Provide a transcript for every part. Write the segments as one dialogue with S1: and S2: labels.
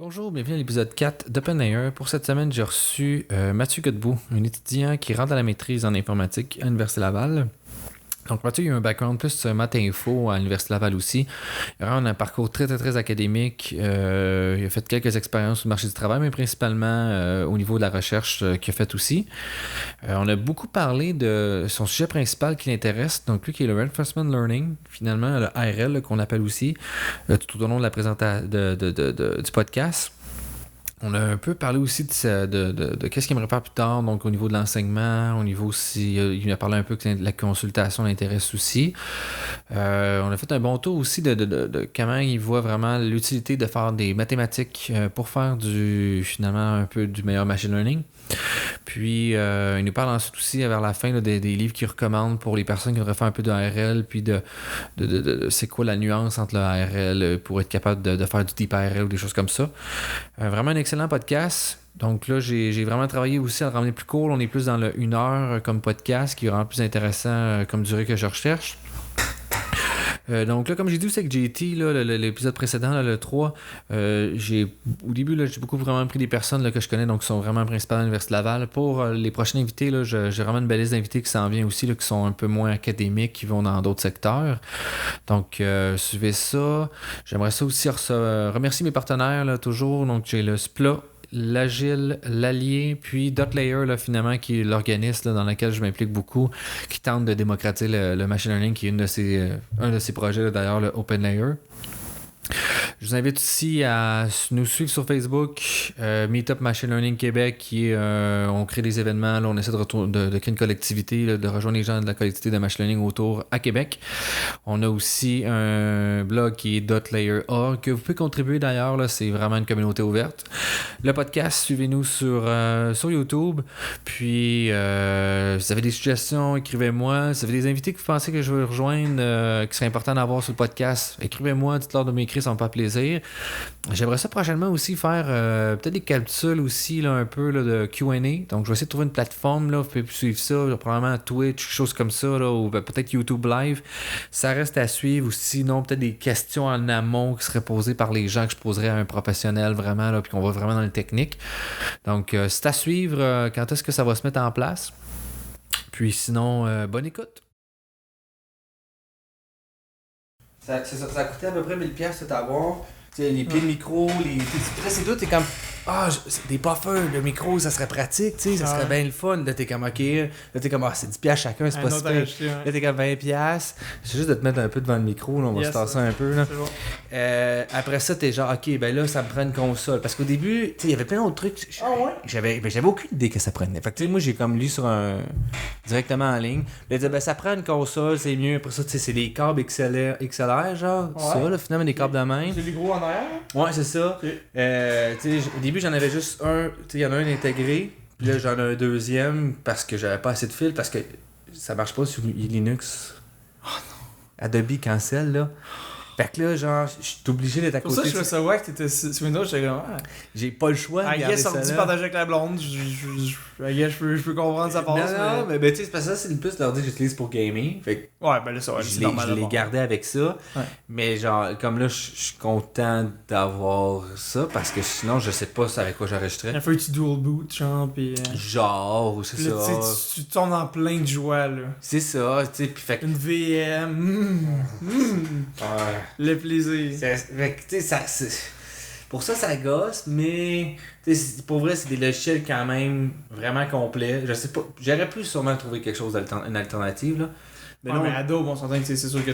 S1: Bonjour, bienvenue à l'épisode 4 d'OpenAI. Pour cette semaine, j'ai reçu Mathieu Godbout, un étudiant qui rentre à la maîtrise en informatique à l'Université Laval. Donc Mathieu, il a un background plus maths info à l'Université Laval aussi. Il a un parcours très académique. Il a fait quelques expériences sur le marché du travail, mais principalement au niveau de la recherche qu'il a fait aussi. On a beaucoup parlé de son sujet principal qui l'intéresse, donc lui qui est le Reinforcement Learning, finalement le ARL là, qu'on appelle aussi, tout au long de la présentation du podcast. On a un peu parlé aussi de qu'est-ce qu'il aimerait faire plus tard, donc au niveau de l'enseignement, au niveau aussi, il a parlé un peu que la consultation l'intéresse aussi. On a fait un bon tour aussi de comment il voit vraiment l'utilité de faire des mathématiques pour faire finalement un peu du meilleur machine learning. Puis, il nous parle ensuite aussi vers la fin là, des livres qu'il recommande pour les personnes qui voudraient faire un peu de ARL, puis de c'est quoi la nuance entre le ARL pour être capable de faire du deep ARL ou des choses comme ça. Vraiment un excellent podcast. Donc là, j'ai vraiment travaillé aussi à le ramener plus court. On est plus dans le 1 heure comme podcast, qui est vraiment plus intéressant comme durée que je recherche. Donc là, comme j'ai dit aussi avec JT, là, l'épisode précédent, là, le 3, au début, là, j'ai beaucoup vraiment pris des personnes là, que je connais, donc qui sont vraiment principales à l'Université Laval. Pour les prochains invités, là, j'ai vraiment une belle liste d'invités qui s'en vient aussi, là, qui sont un peu moins académiques, qui vont dans d'autres secteurs. Donc, suivez ça. J'aimerais ça aussi remercier mes partenaires, là, toujours. Donc, j'ai le SPLA, l'Agile, l'Allier, puis Dotlayer, là, finalement, qui est l'organisme là, dans lequel je m'implique beaucoup, qui tente de démocratiser le machine learning, qui est un de ses projets, là, d'ailleurs, le OpenLayer. Je vous invite aussi à nous suivre sur Facebook, Meetup Machine Learning Québec, qui est, on crée des événements, là, on essaie de créer une collectivité, là, de rejoindre les gens de la collectivité de Machine Learning autour à Québec. On a aussi un blog qui est .layer.org, que vous pouvez contribuer d'ailleurs, là, c'est vraiment une communauté ouverte. Le podcast, suivez-nous sur YouTube, puis si vous avez des suggestions, écrivez-moi. Si vous avez des invités que vous pensez que je veux rejoindre, qui serait important d'avoir sur le podcast, écrivez-moi, dites-leur de m'écrire, ça me fait plaisir. J'aimerais ça prochainement aussi faire peut-être des capsules aussi là, un peu là, de Q&A. Donc je vais essayer de trouver une plateforme, là, vous pouvez suivre ça, là, probablement Twitch, choses comme ça, là, ou peut-être YouTube Live. Ça reste à suivre, ou sinon peut-être des questions en amont qui seraient posées par les gens que je poserais à un professionnel vraiment, là, puis qu'on va vraiment dans le technique. Donc c'est à suivre quand est-ce que ça va se mettre en place. Puis sinon, bonne écoute. Ça a coûté à peu près 1000$ tout à avoir. Les pieds de micro, c'est tout, t'es comme des puffers de micro, ça serait pratique, tu sais, ça serait bien le fun. Là t'es comme ok, là t'es comme c'est 10$ chacun, c'est pas si pire. Là t'es comme 20$. C'est juste de te mettre un peu devant le micro, là, on va se tasser un peu là. Bon. Après ça t'es genre ok, ben là ça me prend une console. Parce qu'au début, tu sais, il y avait plein d'autres trucs. J'avais aucune idée que ça prenait. Fait que tu sais, moi j'ai comme lu directement en ligne. Il disait ben ça prend une console, c'est mieux. Après ça, tu sais, c'est des câbles XLR genre, ça là, finalement des câbles de main.
S2: C'est des gros en arrière?
S1: Ouais, c'est ça. Okay. Au début, j'en avais juste un. Il y en a un intégré. Puis là, j'en ai un deuxième parce que j'avais pas assez de fil. Parce que ça marche pas sur Linux.
S2: Oh non.
S1: Adobe cancel, là. Fait que là, genre, je suis obligé d'être à côté.
S2: Pour ça, je me savais que t'étais sur Windows. J'étais comme.
S1: J'ai pas le choix.
S2: Ah, yes, sorti partager avec la blonde. Je peux comprendre sa passe.
S1: Non, mais tu sais, c'est parce que ça, c'est le plus l'ordi que j'utilise pour gaming. Fait que
S2: ouais, ben là, ça va.
S1: Je l'ai gardé avec ça. Ouais. Mais genre, comme là, je suis content d'avoir ça parce que sinon, je sais pas avec quoi j'enregistrais.
S2: Un peu du dual boot, genre, pis.
S1: Genre, c'est
S2: là,
S1: ça.
S2: Tu tombes en plein de joie, là.
S1: C'est ça, tu sais. Puis fait
S2: une VM.
S1: Ouais.
S2: Le plaisir.
S1: Fait que, tu sais, pour ça gosse, mais pour vrai, c'est des logiciels quand même vraiment complets. Je sais pas, j'aurais pu sûrement trouver quelque chose une alternative, là.
S2: Mais non, mais Adobe, on s'entend que c'est sûr que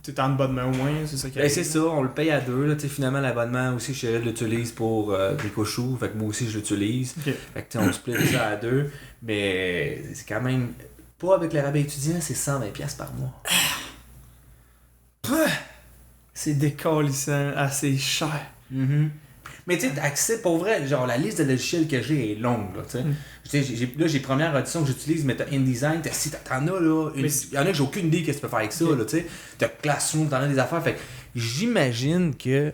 S2: t'es en bas de main au moins, c'est ça qui
S1: arrive. C'est ça, on le paye à deux, là. Finalement, l'abonnement aussi, Chérie l'utilise pour des cochons, fait que moi aussi, je l'utilise. Okay. Fait que on split ça à deux, mais c'est quand même, pas avec le rabais étudiant, c'est 120$ par mois.
S2: C'est décalissant, assez cher.
S1: Mm-hmm. Mais tu sais, accès, pour vrai, genre la liste de logiciels que j'ai est longue, là, tu sais. Là, j'ai première audition que j'utilise, mais t'as InDesign, t'en as, là, il y en a que j'ai aucune idée qu'est-ce que tu peux faire avec ça, là, tu sais. T'as Classroom, t'en as des affaires, fait que j'imagine qu'il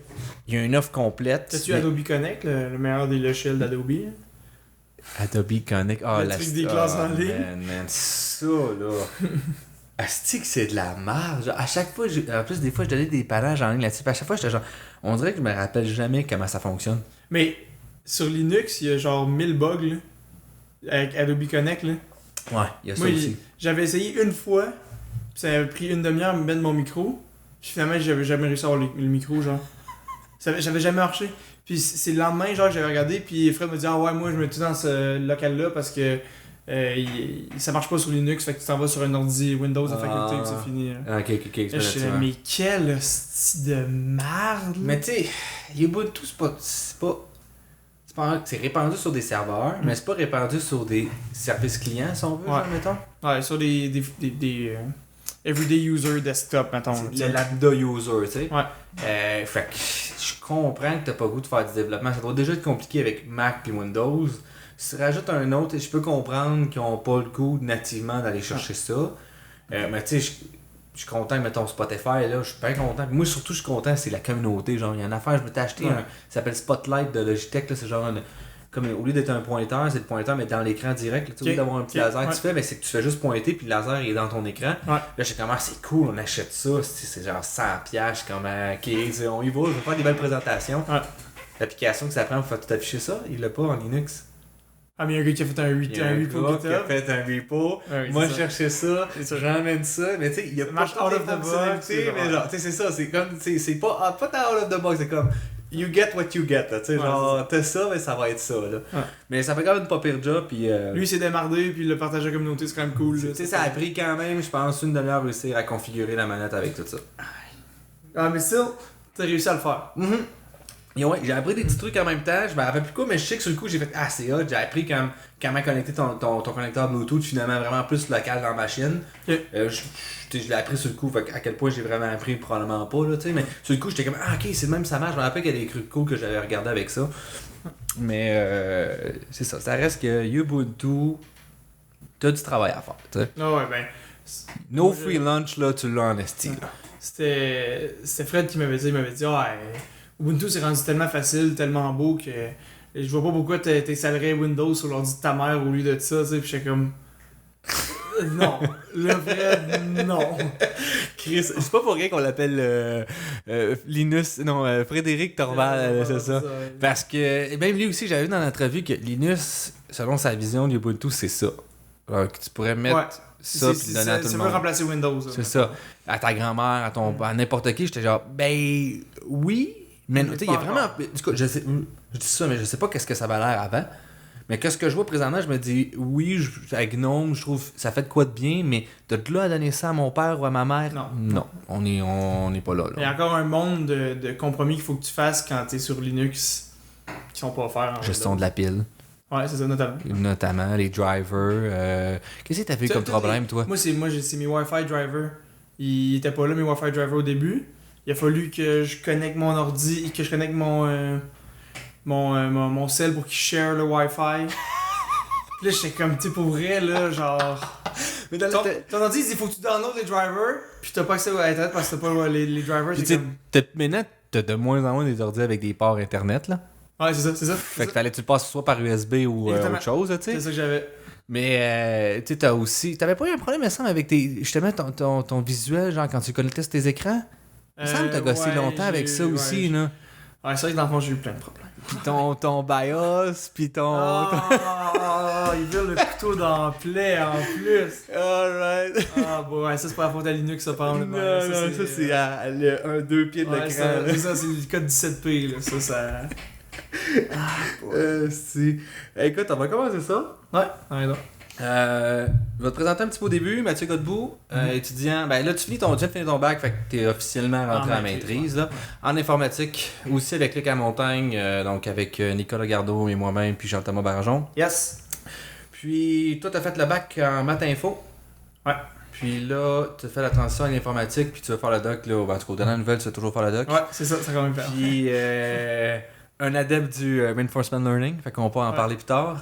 S1: y a une offre complète.
S2: T'as-tu Adobe Connect, le meilleur des logiciels d'Adobe?
S1: Adobe Connect,
S2: la truc des classes en ligne.
S1: Man, ça, là... Asti que c'est de la marge. À chaque fois, en plus, des fois, je donnais des panages en ligne là-dessus. À chaque fois, j'étais genre, on dirait que je me rappelle jamais comment ça fonctionne.
S2: Mais sur Linux, il y a genre 1000 bugs là, avec Adobe Connect. Là.
S1: Ouais, il y a ça
S2: Moi,
S1: aussi.
S2: j'avais essayé une fois, puis ça avait pris une demi-heure à me mettre mon micro. Puis finalement, j'avais jamais réussi à avoir le micro, genre. J'avais jamais marché. Puis c'est le lendemain, genre, que j'avais regardé, puis Fred me dit ah ouais, moi je me mets tout dans ce local-là parce que ça marche pas sur Linux, fait que tu t'en vas sur un ordi Windows de faculté, puis c'est fini. Là.
S1: Ok,
S2: Là, je suis là, mais quel style de merde!
S1: Mais tu sais, Ubuntu, c'est répandu sur des serveurs, mais c'est pas répandu sur des services clients, si on veut, genre, mettons.
S2: Ouais, sur des everyday user desktop, mettons.
S1: C'est le lambda user, tu sais.
S2: Ouais.
S1: Fait que je comprends que t'as pas le goût de faire du développement. Ça doit déjà être compliqué avec Mac et Windows. Si tu rajoutes un autre, je peux comprendre qu'ils ont pas le goût nativement d'aller chercher ça. Mais tu sais, je suis content que, mettons, Spotify, là, je suis bien content. Moi, surtout, je suis content, c'est la communauté. Genre, il y a une affaire, je m'étais acheté ça s'appelle Spotlight de Logitech, là, c'est genre comme au lieu d'être un pointeur, c'est le pointeur, mais dans l'écran direct. Là, tu sais, d'avoir un petit laser que tu fais, mais c'est que tu fais juste pointer, puis le laser est dans ton écran.
S2: Ouais.
S1: Là, je sais comment c'est cool, on achète ça, c'est genre 100$, je suis comme, ok, on y va, je vais faire des belles présentations.
S2: Ouais.
S1: L'application que ça prend pour faire tout afficher ça, il l'a pas en Linux.
S2: Ah, mais il y a un gars qui a fait un repo
S1: qui a fait un repo.
S2: Ouais,
S1: moi, je cherchais ça, j'emmène ça, mais tu sais, il y a pas
S2: out of the box,
S1: mais genre, tu sais, c'est ça, c'est comme, c'est pas out of the box, c'est comme, you get what you get, là, tu sais, genre, t'as ça, mais ça va être ça, là.
S2: Ouais.
S1: Mais ça fait quand même pas pire job, puis...
S2: Lui, il s'est démardé, puis il l'a partagé à la communauté, c'est quand même cool.
S1: Tu sais, ça a pris quand même, je pense, une demi-heure à réussir à configurer la manette avec tout ça.
S2: Ah, mais still, t'as réussi à le faire.
S1: Et ouais, j'ai appris des petits trucs en même temps, je me rappelle plus quoi, mais je sais que sur le coup j'ai fait c'est hot, j'ai appris comment connecter ton connecteur Bluetooth finalement vraiment plus local dans la machine.
S2: Okay.
S1: Je l'ai appris sur le coup, fait à quel point j'ai vraiment appris probablement pas, là, tu sais, mais sur le coup j'étais comme ok, c'est même ça marche, je me rappelle qu'il y a des trucs cool que j'avais regardé avec ça. Mais c'est ça reste que Ubuntu, t'as du travail à faire, tu sais.
S2: Ah ouais, ben.
S1: No free lunch, là, tu l'as en esti, là.
S2: C'était Fred qui m'avait dit Ubuntu c'est rendu tellement facile, tellement beau que je vois pas pourquoi t'installerais Windows sur l'ordi de ta mère au lieu de ça, tu sais, pis j'étais comme non, le Fred, non.
S1: Chris, c'est pas pour rien qu'on l'appelle Frédéric Torval, c'est ça. Parce que, même lui aussi, j'avais vu dans l'entrevue que Linus, selon sa vision d'Ubuntu, c'est ça. Alors que tu pourrais mettre ça puis donner à tout le monde.
S2: Ça veut remplacer Windows.
S1: C'est ça. À ta grand-mère, à n'importe qui, j'étais genre, ben oui, mais tu sais, il y a vraiment... Je dis ça, mais je sais pas qu'est-ce que ça va l'air avant. Mais qu'est-ce que je vois présentement, je me dis, oui, avec Gnome, je trouve ça fait de quoi de bien, mais de là à donner ça à mon père ou à ma mère, non, on est pas là.
S2: Il y a encore un monde de compromis qu'il faut que tu fasses quand t'es sur Linux qui sont pas offerts.
S1: Gestion de la pile.
S2: Ouais, c'est ça, notamment.
S1: Notamment, les drivers. Qu'est-ce que t'as fait comme problème, toi?
S2: Moi, c'est mes Wi-Fi drivers. Ils étaient pas là, mes Wi-Fi drivers au début. Il a fallu que je connecte mon ordi, que je connecte mon cell pour qu'il share le Wi-Fi. Puis là, j'étais comme, tu sais, pour vrai, là, genre... Mais ton ordi, il faut que tu downloads les drivers, puis t'as pas accès à Internet parce que t'as pas les drivers.
S1: Maintenant, t'as de moins en moins des ordi avec des ports Internet, là.
S2: Ouais, c'est ça.
S1: Fait que tu le passes soit par USB ou autre chose, tu sais.
S2: C'est ça que j'avais.
S1: Mais, tu sais, t'avais pas eu un problème, il me semble, avec justement ton visuel, genre, quand tu connectais sur tes écrans? Il me semble que t'as gossé longtemps avec ça aussi, là.
S2: Ouais, c'est vrai que dans le fond, j'ai eu plein de problèmes.
S1: Pis ton BIOS, pis ton...
S2: il vire le couteau dans la plaie en plus.
S1: Alright.
S2: Bon, ouais, ça c'est pas la faute à Linux, ça, par exemple.
S1: Ça c'est à 2 pieds de l'écran.
S2: C'est ça, c'est le code 17p, là. Ça...
S1: si. Écoute, on va commencer ça.
S2: Ouais, donc.
S1: Je vais te présenter un petit peu au début, Mathieu Godbout, étudiant. Ben là, tu viens de finir ton bac, fait que t'es officiellement rentré à la maîtrise. Là, en informatique, aussi avec Luc à Montagne, donc avec Nicolas Gardeau et moi-même, puis Jean-Thomas Barjon.
S2: Yes.
S1: Puis toi, t'as fait le bac en maths info.
S2: Ouais.
S1: Puis là, tu as fait la transition à l'informatique, puis tu vas faire le doc. Là, en tout cas, dans la nouvelle, tu vas toujours faire le doc.
S2: Ouais, c'est ça, ça quand même faire.
S1: Puis un adepte du reinforcement learning, fait qu'on peut en parler plus tard.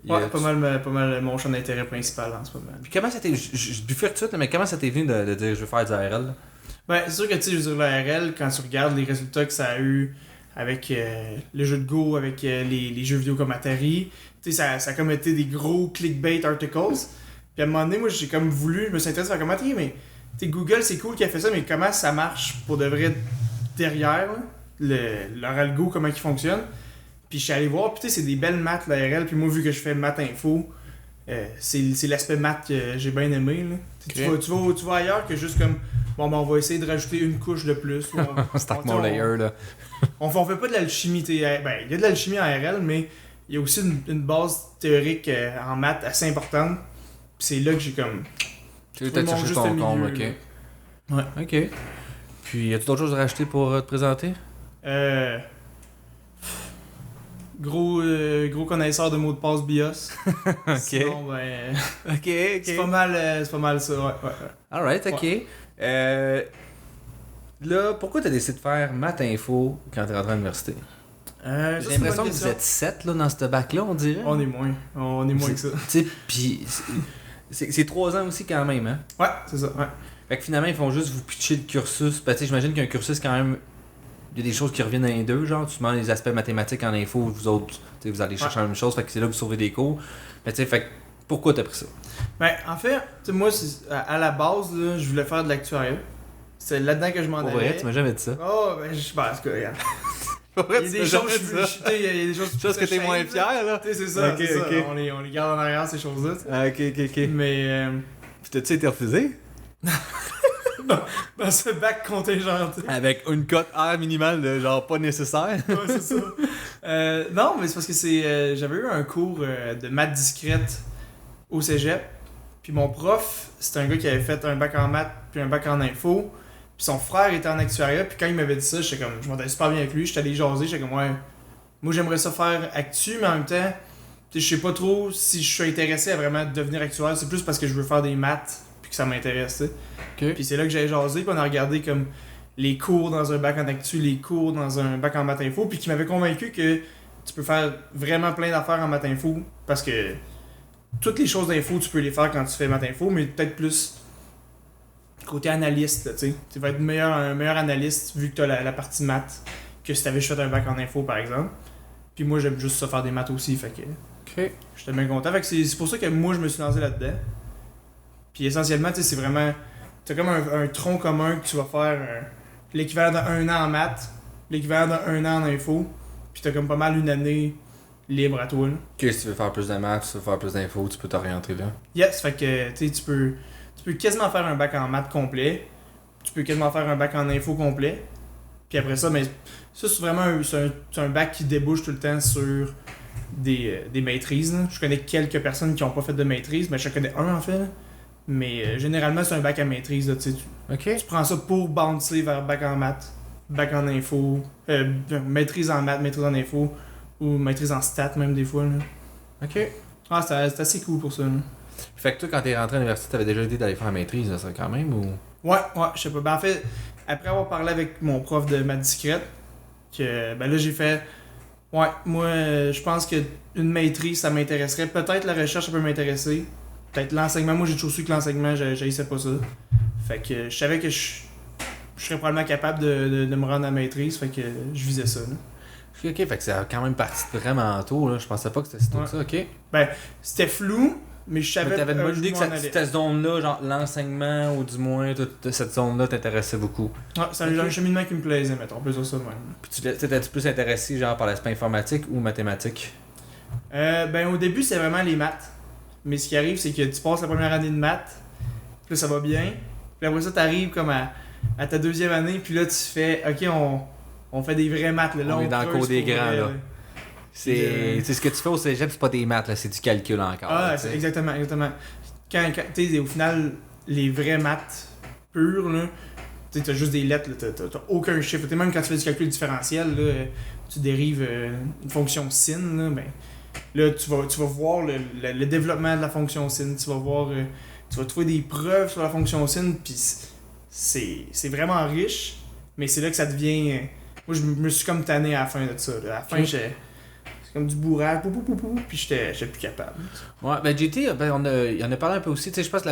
S2: Ouais, pas mal mon champ d'intérêt principal en ce moment.
S1: Puis comment ça t'est... Je bifurque tout de suite, mais comment ça t'est venu de dire je veux faire du ARL?
S2: Ben, c'est sûr que tu sais, je veux dire, l'ARL, quand tu regardes les résultats que ça a eu avec le jeu de Go, avec les jeux vidéo comme Atari, tu sais, ça a comme été des gros clickbait articles. Puis à un moment donné, moi, j'ai comme voulu, je me suis intéressé à comment, mais tu sais, Google, c'est cool qu'il a fait ça, mais comment ça marche pour de vrai derrière, leur algo, comment il fonctionne. Puis je suis allé voir, puis tu sais, c'est des belles maths, l'ARL. Puis moi, vu que je fais maths info, c'est l'aspect maths que j'ai bien aimé. Là.
S1: Okay.
S2: Tu vas ailleurs que juste comme, bon, ben, on va essayer de rajouter une couche de plus.
S1: Stack mon layer, là.
S2: On fait pas de l'alchimie. Ben, il y a de l'alchimie en ARL, mais il y a aussi une base théorique en maths assez importante. Puis c'est là que j'ai comme.
S1: Tu as cherché ton comble, ok.
S2: Ouais.
S1: Ok. Puis, y a-tu d'autres choses à rajouter pour te présenter?
S2: Gros connaisseur de mots de passe BIOS.
S1: Ok.
S2: Sinon, ben.
S1: Ok.
S2: C'est pas mal ça, ouais.
S1: Alright, ok.
S2: Ouais.
S1: Là, pourquoi t'as décidé de faire maths info quand t'es rentré à l'université? J'ai l'impression que vous êtes 7 là, dans ce bac-là, on dirait.
S2: On est moins que ça.
S1: Tu sais, pis c'est 3 ans aussi quand même, hein?
S2: Ouais, c'est ça, ouais.
S1: Fait que finalement, ils font juste vous pitcher le cursus. Ben, tu sais, j'imagine qu'un cursus, quand même, il y a des choses qui reviennent dans les deux, genre, tu demandes les aspects mathématiques en info, vous autres, tu sais, vous allez chercher la même chose, fait que c'est là que vous sauvez des cours. Mais tu sais, fait que pourquoi t'as pris ça?
S2: Ben, en fait, tu sais, moi, à la base, là, je voulais faire de l'actuariat. C'est là-dedans que je m'en
S1: Pour
S2: allais.
S1: vrai, tu m'as jamais dit ça.
S2: Oh, ben, je pense que, regarde.
S1: Pour vrai,
S2: Il y a des choses il y a des choses
S1: que t'es moins fier, là.
S2: Tu sais, c'est ça,
S1: Ok,
S2: c'est ça.
S1: ok.
S2: On les garde en arrière, ces choses-là, tu sais.
S1: Ah, ok.
S2: Mais,
S1: Puis t'as-tu été refusé?
S2: dans ce bac contingenté.
S1: Avec une cote R minimale de genre pas nécessaire.
S2: Ouais, c'est ça. Non, mais c'est parce que j'avais eu un cours de maths discrète au cégep. Puis mon prof, c'était un gars qui avait fait un bac en maths puis un bac en info. Puis son frère était en actuariat. Puis quand il m'avait dit ça, je m'entendais super bien avec lui. J'étais allé jaser. J'étais comme, ouais, moi j'aimerais ça faire actu, mais en même temps, je sais pas trop si je suis intéressé à vraiment devenir actuaire. C'est plus parce que je veux faire des maths puis que ça m'intéresse, tu sais.
S1: Ok.
S2: Puis c'est là que j'ai jasé, puis on a regardé comme les cours dans un bac en actu, les cours dans un bac en maths info, puis qui m'avait convaincu que tu peux faire vraiment plein d'affaires en maths info, parce que toutes les choses d'info, tu peux les faire quand tu fais maths info, mais peut-être plus côté analyste, là, tu sais. Tu vas être un meilleur analyste vu que tu as la partie maths que si tu avais juste fait un bac en info, par exemple. Puis moi, j'aime juste ça faire des maths aussi, fait que
S1: Ok.
S2: j'étais bien content. Fait que c'est pour ça que moi, je me suis lancé là-dedans. Puis essentiellement, tu sais, c'est vraiment... T'as comme un tronc commun que tu vas faire l'équivalent d'un an en maths, l'équivalent d'un an en info, puis t'as comme pas mal une année libre à toi. Là.
S1: Ok, si tu veux faire plus de maths, si tu veux faire plus d'infos, tu peux t'orienter là.
S2: Yes, fait que tu peux quasiment faire un bac en maths complet, tu peux quasiment faire un bac en info complet, puis après ça, mais ça c'est vraiment c'est un bac qui débouche tout le temps sur des maîtrises. Là. Je connais quelques personnes qui n'ont pas fait de maîtrise, mais je connais un en fait. Là. Mais généralement, c'est un bac à maîtrise. Là,
S1: Ok.
S2: tu prends ça pour bouncer vers bac en maths, bac en info, maîtrise en maths, maîtrise en info, ou maîtrise en stats même des fois. Là.
S1: Ok.
S2: Ah, c'est assez cool pour ça. Là.
S1: Fait que toi, quand t'es rentré à l'université, t'avais déjà l'idée d'aller faire la maîtrise, là, ça quand même, ou...
S2: Ouais, je sais pas. Ben en fait, après avoir parlé avec mon prof de maths discrète, que ben là j'ai fait... Ouais, moi je pense que une maîtrise ça m'intéresserait. Peut-être la recherche ça peut m'intéresser. Peut-être l'enseignement, moi j'ai toujours su que l'enseignement, j'haïssais pas ça. Fait que je savais que je serais probablement capable de me rendre à la maîtrise, fait que je visais ça. Là.
S1: Ok, fait que c'est quand même parti vraiment tôt, là. Je pensais pas que c'était si tôt que ça, ok.
S2: Ben, c'était flou, mais je savais
S1: Mais t'avais une bonne
S2: je
S1: idée que
S2: m'en allais.
S1: cette zone-là, genre l'enseignement, ou du moins toute cette zone-là t'intéressait beaucoup.
S2: Ouais, c'est un cheminement qui me plaisait, mettons, on peut dire ça de même.
S1: Puis t'étais-tu plus intéressé genre par l'aspect informatique ou mathématique?
S2: Ben au début c'est vraiment les maths. Mais ce qui arrive, c'est que tu passes la première année de maths, puis là, ça va bien. Puis après ça, t'arrives comme à ta deuxième année, puis là, tu fais, OK, on fait des vrais maths. Là,
S1: On est dans le cours des grands, là.
S2: C'est
S1: ce que tu fais au cégep, c'est pas des maths, là, c'est du calcul encore.
S2: Ah,
S1: là,
S2: c'est exactement. Quand tu sais, au final, les vrais maths purs, là, tu sais, t'as juste des lettres, là, t'as aucun chiffre. Même quand tu fais du calcul différentiel, là, tu dérives une fonction sin, là, ben... Là, tu vas voir le développement de la fonction sin, tu vas trouver des preuves sur la fonction sin, puis c'est vraiment riche, mais c'est là que ça devient... Moi, je me suis comme tanné à la fin de ça. Là. À la fin, c'est comme du bourrage, puis j'étais plus capable.
S1: Ouais, ben JT, il en a parlé un peu aussi, tu sais, je pense que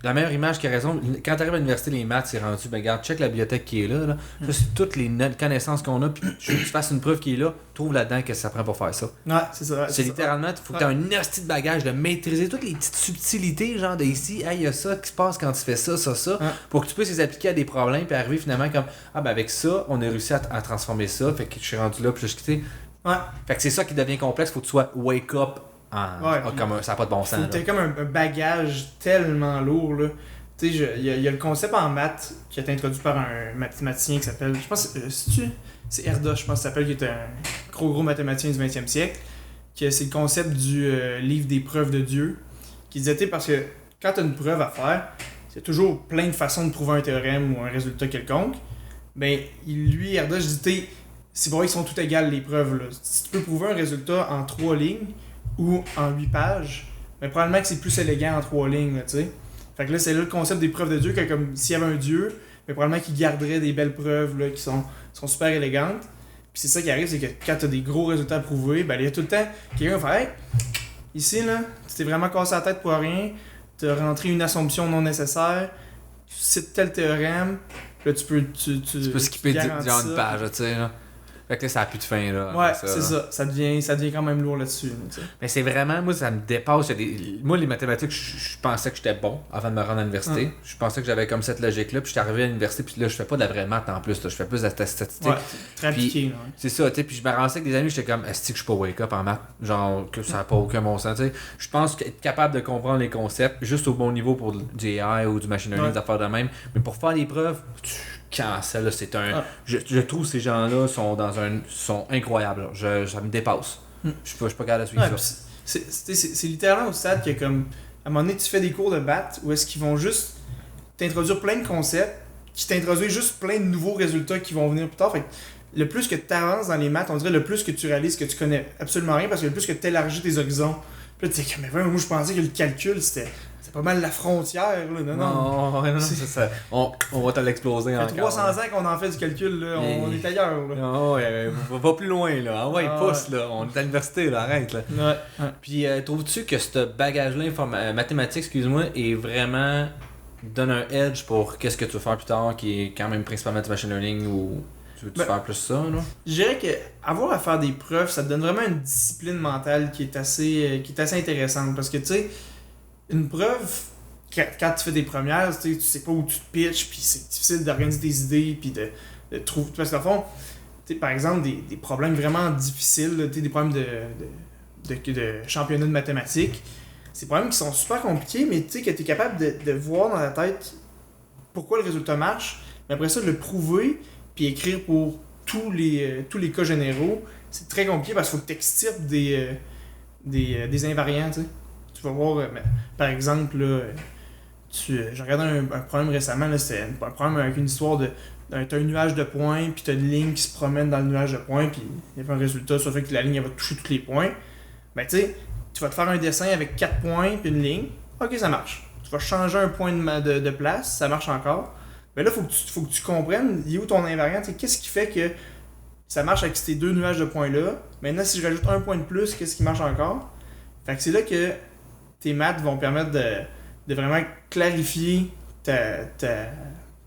S1: la meilleure image qui a raison, quand t'arrives à l'université, les maths, c'est rendu, ben regarde, check la bibliothèque qui est là. Ça, c'est toutes les connaissances qu'on a, puis tu fasses une preuve qui est là, trouve là-dedans qu'est-ce que ça prend pour faire ça.
S2: Ouais, c'est ça.
S1: C'est littéralement, il faut que tu aies un nasty de bagage, de maîtriser toutes les petites subtilités, genre de ici, il y a ça qui se passe quand tu fais ça, pour que tu puisses les appliquer à des problèmes, puis arriver finalement comme, ah ben avec ça, on a réussi à transformer ça, fait que je suis rendu là, puis je suis quitté.
S2: Ouais.
S1: Fait que c'est ça qui devient complexe, faut que tu sois wake up comme ça n'a pas de bon sens.
S2: T'as comme un bagage tellement lourd, là. Tu sais, il y a le concept en maths qui a été introduit par un mathématicien qui s'appelle, je pense, c'est Erdos, je pense, qu'il s'appelle, qui est un gros mathématicien du 20e siècle. C'est le concept du livre des preuves de Dieu. Qui disait, parce que quand t'as une preuve à faire, c'est toujours plein de façons de prouver un théorème ou un résultat quelconque. Ben, lui, Erdos, dit, c'est vrai qu'ils sont toutes égales, les preuves, là. Si tu peux prouver un résultat en 3 lignes ou en 8 pages, ben, probablement que c'est plus élégant en 3 lignes, tu sais. Fait que là, c'est là le concept des preuves de Dieu, que comme s'il y avait un Dieu, mais probablement qu'il garderait des belles preuves là, qui sont super élégantes. Puis c'est ça qui arrive, c'est que quand tu as des gros résultats à prouver, ben il y a tout le temps quelqu'un qui va faire hey, ici, là, tu t'es vraiment cassé la tête pour rien, tu as rentré une assomption non nécessaire, tu cites tel théorème, là tu peux
S1: skipper genre une page, tu sais, là. Fait que là, ça n'a plus de fin, là.
S2: Ouais, c'est ça. Ça devient quand même lourd là-dessus. Là,
S1: mais c'est vraiment, moi, ça me dépasse. Moi, les mathématiques, je pensais que j'étais bon avant de me rendre à l'université. Je pensais que j'avais comme cette logique-là. Puis j'étais arrivé à l'université, puis là, je fais pas de la vraie maths en plus. Là, je fais plus de la statistique.
S2: Ouais, très appliqué. Là,
S1: c'est ça, tu sais. Puis je me renseignais avec des amis, j'étais comme, est-ce que je suis pas wake-up en maths? Genre, que ça n'a pas aucun bon sens, tu sais. Je pense qu'être capable de comprendre les concepts, juste au bon niveau pour du AI ou du machine learning, des affaires de même. Mais pour faire des preuves, cancel, là, c'est un. Je trouve que ces gens-là sont incroyables. Ça me dépasse. Je suis pas capable de suivre ça.
S2: C'est littéralement au stade que, comme, à un moment donné, tu fais des cours de maths où est-ce qu'ils vont juste t'introduire plein de concepts, qui t'introduisent juste plein de nouveaux résultats qui vont venir plus tard. Fait que le plus que tu avances dans les maths, on dirait le plus que tu réalises que tu connais absolument rien, parce que le plus que tu élargis tes horizons. Puis là, tu sais, mais moi, je pensais que le calcul, c'était pas mal la frontière, là.
S1: Non, c'est ça. On va te l'exploser encore.
S2: 300 ans qu'on en fait du calcul, là. On est ailleurs, là.
S1: Non, va plus loin, là. Ah ouais, pousse, là. On est à l'université, là. Arrête, là.
S2: Ouais.
S1: Puis, trouves-tu que ce bagage-là, mathématique, excuse-moi, est vraiment. Donne un edge pour qu'est-ce que tu veux faire plus tard, qui est quand même principalement du machine learning ou. Tu veux faire plus ça, là?
S2: Je dirais que avoir à faire des preuves, ça te donne vraiment une discipline mentale qui est assez intéressante. Parce que, tu sais, une preuve, quand tu fais des premières, tu sais pas où tu te pitches, puis c'est difficile d'organiser tes idées, puis de trouver. Parce que, dans le fond, par exemple, des problèmes vraiment difficiles, des problèmes de championnat de mathématiques, c'est des problèmes qui sont super compliqués, mais tu sais, que tu es capable de voir dans la tête pourquoi le résultat marche, mais après ça, le prouver, puis écrire pour tous les cas généraux, c'est très compliqué parce qu'il faut que tu extirpes des invariants, tu sais. Tu vas voir, par exemple, là, j'ai regardé un problème récemment, là, c'était un problème avec une histoire t'as un nuage de points, puis t'as une ligne qui se promène dans le nuage de points, puis il y a un résultat, ça fait que la ligne elle va toucher tous les points. Ben tu sais, tu vas te faire un dessin avec 4 points puis une ligne, ok ça marche. Tu vas changer un point de place, ça marche encore. Ben là, faut que tu comprennes, il est où ton invariant, qu'est-ce qui fait que ça marche avec ces 2 nuages de points-là. Maintenant, si je rajoute un point de plus, qu'est-ce qui marche encore? Fait que c'est là que tes maths vont permettre de vraiment clarifier ta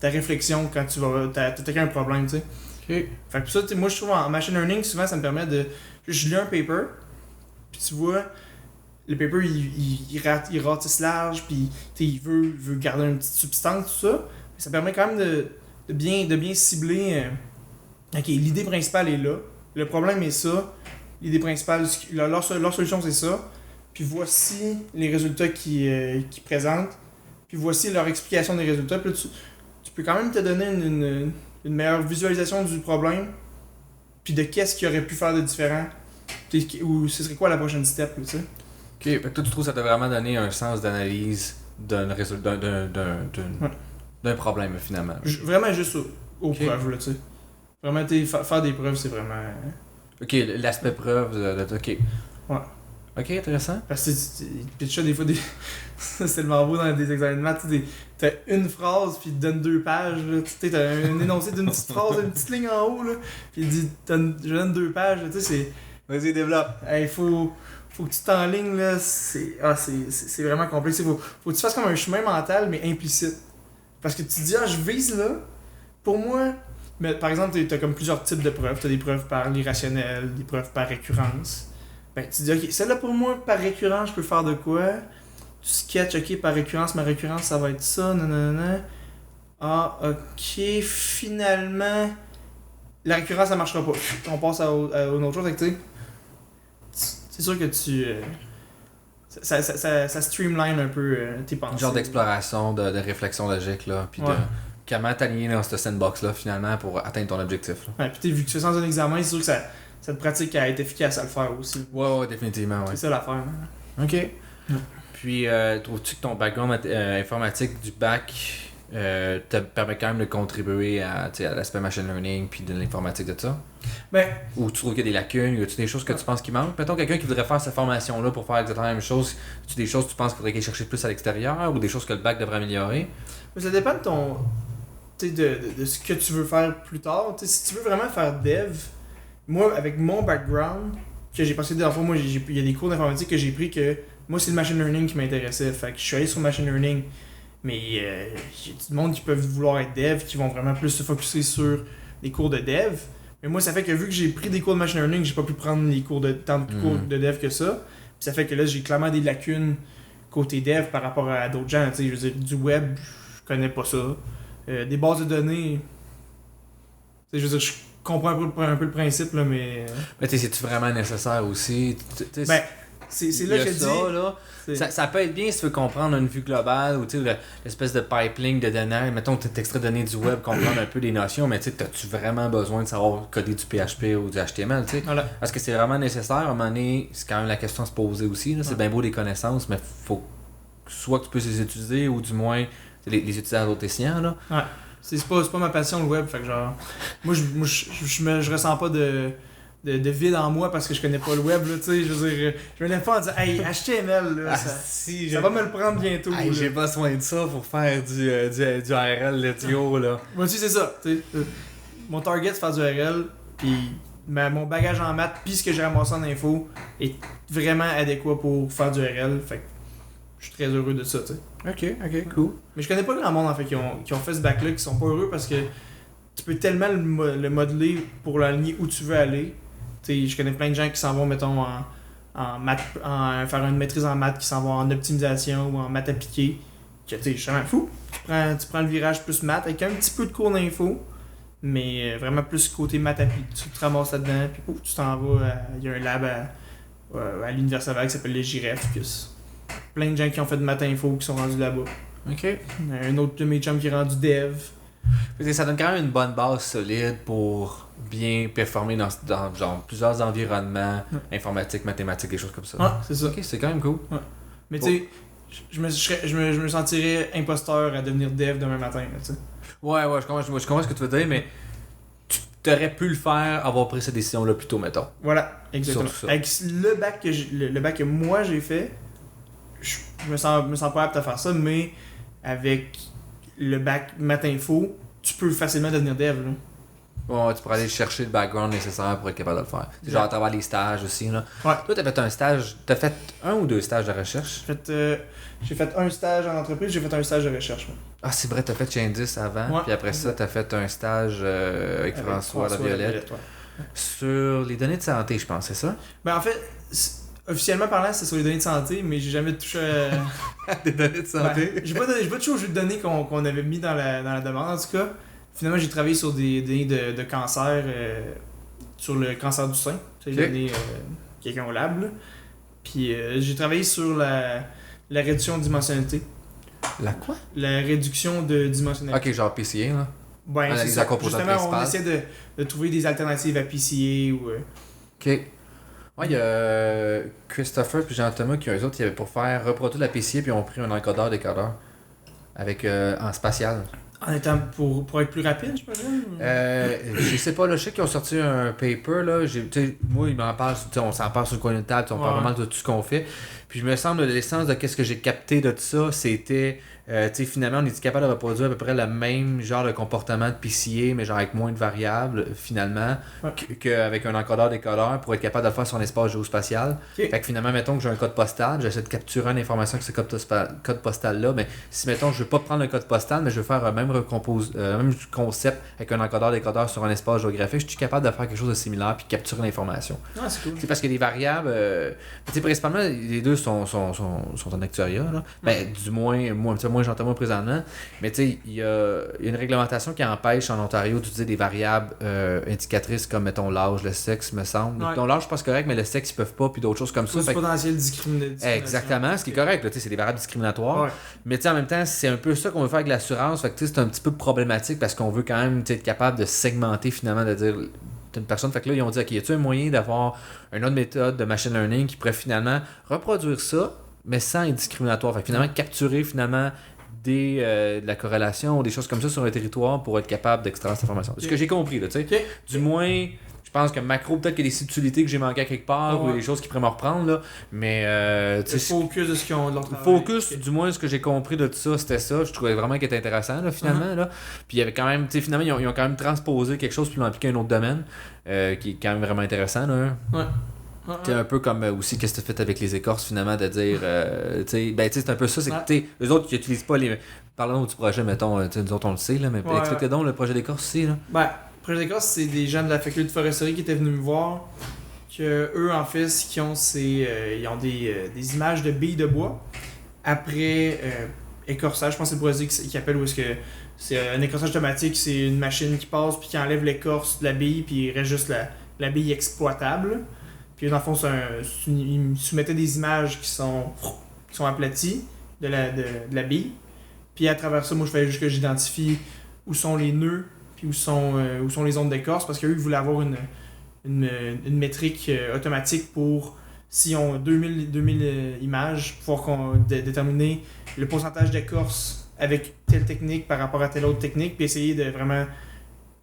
S2: réflexion quand tu vas t'attaquer un problème, tu sais.
S1: Okay.
S2: Fait que ça, moi je trouve en machine learning, souvent ça me permet de. Je lis un paper, puis tu vois, le paper il ratisse large, puis il veut garder une petite substance, tout ça. Ça permet quand même de bien cibler. Ok, l'idée principale est là, le problème est ça, l'idée principale, leur solution c'est ça, puis voici les résultats qu'ils présentent, puis voici leur explication des résultats. Puis là, tu peux quand même te donner une meilleure visualisation du problème, puis de qu'est-ce qu'il aurait pu faire de différent, ou ce serait quoi la prochaine step, tu sais.
S1: Ok, fait que toi tu trouves que ça t'a vraiment donné un sens d'analyse d'un problème finalement.
S2: Vraiment juste aux preuves, là, tu sais. Vraiment, faire des preuves, c'est vraiment.
S1: Ok, l'aspect preuve ok.
S2: Ouais.
S1: Ok, intéressant.
S2: Parce que tu pitches des fois des. C'est le marbeau dans des examens de maths, t'as une phrase, puis il te donne 2 pages, là. Tu sais, t'as un énoncé d'une petite phrase, une petite ligne en haut, là. Puis il dit, je donne 2 pages, tu sais, c'est.
S1: Vas-y, développe.
S2: Il faut que tu t'enlignes, là. C'est vraiment complexe. Faut que tu fasses comme un chemin mental, mais implicite. Parce que tu te dis, je vise là. Pour moi. Mais par exemple, t'as comme plusieurs types de preuves. T'as des preuves par l'irrationnel, des preuves par récurrence. Ben, tu te dis, ok, celle-là pour moi, par récurrence, je peux faire de quoi? Tu sketches, ok, par récurrence, ma récurrence, ça va être ça, nanana. Ah, ok, finalement, la récurrence, ça marchera pas. On passe à une autre chose. Fait que, tu sais, c'est sûr que tu... ça streamline un peu tes pensées.
S1: Un genre d'exploration, de réflexion logique, là. Puis de comment t'aligner dans cette sandbox-là, finalement, pour atteindre ton objectif. Là.
S2: Ouais, puis vu que tu fais sans un examen, c'est sûr que ça te pratique à être efficace à le faire aussi.
S1: Ouais, définitivement, ouais.
S2: C'est ça l'affaire.
S1: Ok. Puis, trouves-tu que ton background informatique du bac te permet quand même de contribuer à l'aspect machine learning puis de l'informatique de ça?
S2: Ben,
S1: ou tu trouves qu'il y a des lacunes, ou as-tu des choses que tu penses qui manquent? Mettons quelqu'un qui voudrait faire cette formation-là pour faire exactement la même chose, as-tu des choses que tu penses qu'il faudrait qu'il cherche plus à l'extérieur ou des choses que le bac devrait améliorer?
S2: Mais ça dépend de ton. De ce que tu veux faire plus tard. T'sais, si tu veux vraiment faire dev, moi, avec mon background, que j'ai passé des fois, moi, il y a des cours d'informatique que j'ai pris que moi, c'est le machine learning qui m'intéressait. Fait que je suis allé sur machine learning. Mais il y a du monde qui peuvent vouloir être dev, qui vont vraiment plus se focusser sur les cours de dev. Mais moi, ça fait que vu que j'ai pris des cours de machine learning, j'ai pas pu prendre les cours tant de cours de dev que ça. Puis ça fait que là, j'ai clairement des lacunes côté dev par rapport à d'autres gens. Je veux dire, du web, je connais pas ça. Des bases de données, je veux dire, je comprends un peu le principe, là, mais...
S1: Mais c'est-tu vraiment nécessaire aussi?
S2: Ben, c'est là que je dis...
S1: Là, ça peut être bien si tu veux comprendre une vue globale ou l'espèce de pipeline de données. Mettons que tu extrait de données du web, comprendre un peu des notions, mais as-tu vraiment besoin de savoir coder du PHP ou du HTML?
S2: Voilà.
S1: Est-ce que c'est vraiment nécessaire? À un moment donné, c'est quand même la question à se poser aussi. Là. C'est bien beau des connaissances, mais faut soit que tu puisses les utiliser ou du moins les utiliser à d'autres escients. Là.
S2: Ouais. C'est pas ma passion le web, fait que genre... Moi, je ressens pas de vide en moi parce que je connais pas le web, là, tu sais, je veux dire, je me lève pas en disant « Hey, HTML, là, ça va me le prendre bientôt. »
S1: J'ai besoin de ça pour faire du ARL, let's go, là.
S2: Moi aussi, c'est ça, tu sais. Mon target, c'est faire du ARL, puis mon bagage en maths, puis ce que j'ai ramassé en info est vraiment adéquat pour faire du ARL, fait que je suis très heureux de ça, tu sais.
S1: Ok, cool.
S2: Mais je connais pas grand monde, en fait, qui ont fait ce bac-là, qui sont pas heureux parce que tu peux tellement le modeler pour l'aligner où tu veux aller. T'sais, je connais plein de gens qui s'en vont, mettons, en maths, faire une maîtrise en maths, qui s'en vont en optimisation ou en maths appliquée. Que tu sais, je suis vraiment fou. Tu prends le virage plus maths avec un petit peu de cours d'info, mais vraiment plus côté maths appliquée. Tu te ramasses là-dedans, puis tu t'en vas. Il y a un lab à l'Université Laval qui s'appelle le GIREF. Plein de gens qui ont fait de maths info qui sont rendus là-bas.
S1: Ok.
S2: Un autre de mes chums qui est rendu dev.
S1: Ça donne quand même une bonne base solide pour bien performer dans genre, plusieurs environnements informatiques, mathématiques, des choses comme ça.
S2: Ouais, c'est ça.
S1: Ok, c'est quand même cool.
S2: Ouais. Mais tu sais, je me sentirais imposteur à devenir dev demain matin. Là,
S1: ouais, je comprends ce que tu veux dire, mais tu aurais pu le faire, avoir pris cette décision-là plus tôt, mettons.
S2: Voilà, exactement. Avec le bac que moi j'ai fait, je me sens pas apte à faire ça, mais avec le bac maths info, tu peux facilement devenir dev. Là.
S1: Ouais, tu pourrais aller chercher le background nécessaire pour être capable de le faire. Genre à travers les stages aussi. Là.
S2: Ouais.
S1: Toi, t'as fait un ou deux stages de recherche?
S2: J'ai fait un stage en entreprise, j'ai fait un stage de recherche. Moi.
S1: Ah, c'est vrai, t'as fait chez Indus avant, puis après ça, t'as fait un stage avec François Laviolette.
S2: Ouais.
S1: Sur les données de santé, je pense, c'est ça?
S2: Ben en fait, officiellement parlant, c'est sur les données de santé, mais j'ai jamais touché
S1: des données de santé?
S2: Ben, j'ai pas touché aux jeux de données qu'on avait mis dans la demande, en tout cas. Finalement, j'ai travaillé sur des données de cancer, sur le cancer du sein. C'est les données quelqu'un au lab. Là. Puis j'ai travaillé sur la réduction de dimensionnalité.
S1: La quoi?
S2: La réduction de dimensionnalité.
S1: Ok, genre PCA, là.
S2: Ben, c'est ça. Justement, on essaie de trouver des alternatives à PCA ou...
S1: Ok. Ouais, il y a Christopher et Jean-Thomas qui, eux autres, ils avaient pour faire reproduire la PCA puis ils ont pris un encodeur-décodeur avec en spatial.
S2: En étant pour être plus rapide, je pense.
S1: Je sais pas, là, je sais qu'ils ont sorti un paper, là. Moi, ils m'en parlent, on s'en parle sur le coin de table, on parle vraiment de tout ce qu'on fait. Puis je me semble, l'essence de qu'est-ce que j'ai capté de tout ça, c'était, finalement, on est capable de reproduire à peu près le même genre de comportement de PCA, mais genre avec moins de variables, finalement, qu'avec un encodeur-décodeur pour être capable de le faire sur un espace géospatial. Okay. Fait que finalement, mettons que j'ai un code postal, j'essaie de capturer une information avec ce code postal-là, mais si, mettons, je veux pas prendre le code postal, mais je veux faire un même concept avec un encodeur-décodeur sur un espace géographique, je suis capable de faire quelque chose de similaire puis capturer l'information.
S2: Ah, c'est cool.
S1: C'est parce que les variables, principalement, les deux sont en actuariat, là. Ben, du moins, moi moins j'entends présentement. Mais tu sais, il y a une réglementation qui empêche en Ontario d'utiliser des variables indicatrices comme, mettons, l'âge, le sexe, me semble.
S2: Ouais.
S1: Donc l'âge, je pense correct, mais le sexe, ils peuvent pas, puis d'autres choses comme ça.
S2: C'est potentiel discrimination.
S1: Exactement, ce qui est correct, là, c'est des variables discriminatoires.
S2: Ouais.
S1: Mais en même temps, c'est un peu ça qu'on veut faire avec l'assurance. Fait que c'est un petit peu problématique parce qu'on veut quand même être capable de segmenter finalement, de dire une personne. Fait que là, ils ont dit, OK, y a-t-il un moyen d'avoir une autre méthode de machine learning qui pourrait finalement reproduire ça, mais sans être discriminatoire. Fait que finalement, capturer finalement de la corrélation ou des choses comme ça sur un territoire pour être capable d'extraire cette information. C'est ce que j'ai compris, là, tu sais. Du moins, je pense que macro, peut-être qu'il y a des subtilités que j'ai manqué à quelque part ou des choses qui pourraient me reprendre, là. Mais,
S2: le focus de ce qu'ils ont de leur travail.
S1: Focus, du moins, ce que j'ai compris de tout ça, c'était ça. Je trouvais vraiment qu'il était intéressant, là, finalement. Là. Puis il y avait quand même, tu sais, finalement, ils ont quand même transposé quelque chose puis l'ont appliqué à un autre domaine qui est quand même vraiment intéressant, là.
S2: Ouais.
S1: C'est un peu comme aussi qu'est-ce que tu as fait avec les écorces finalement de dire tu sais c'est un peu ça, c'est que eux autres qui utilisent pas les parlons du projet, mettons, nous autres on le sait là, mais explique donc le projet d'écorce aussi là.
S2: Ben, le projet d'écorce, c'est des gens de la faculté de foresterie qui étaient venus me voir, que eux en fait ce qu'ils ont c'est ils ont des images de billes de bois après écorçage. Je pense que c'est le procédé qu'ils appellent, où est-ce que c'est un écorçage automatique, c'est une machine qui passe puis qui enlève l'écorce de la bille puis il reste juste la bille exploitable. Puis dans le fond, ils me soumettaient des images qui sont aplaties de la bille. Puis à travers ça, moi je fallait juste que j'identifie où sont les nœuds, puis où sont les zones d'écorce, parce qu'eux ils voulaient avoir une métrique automatique pour, si on a 2000 images, pouvoir déterminer le pourcentage d'écorce avec telle technique par rapport à telle autre technique, puis essayer de vraiment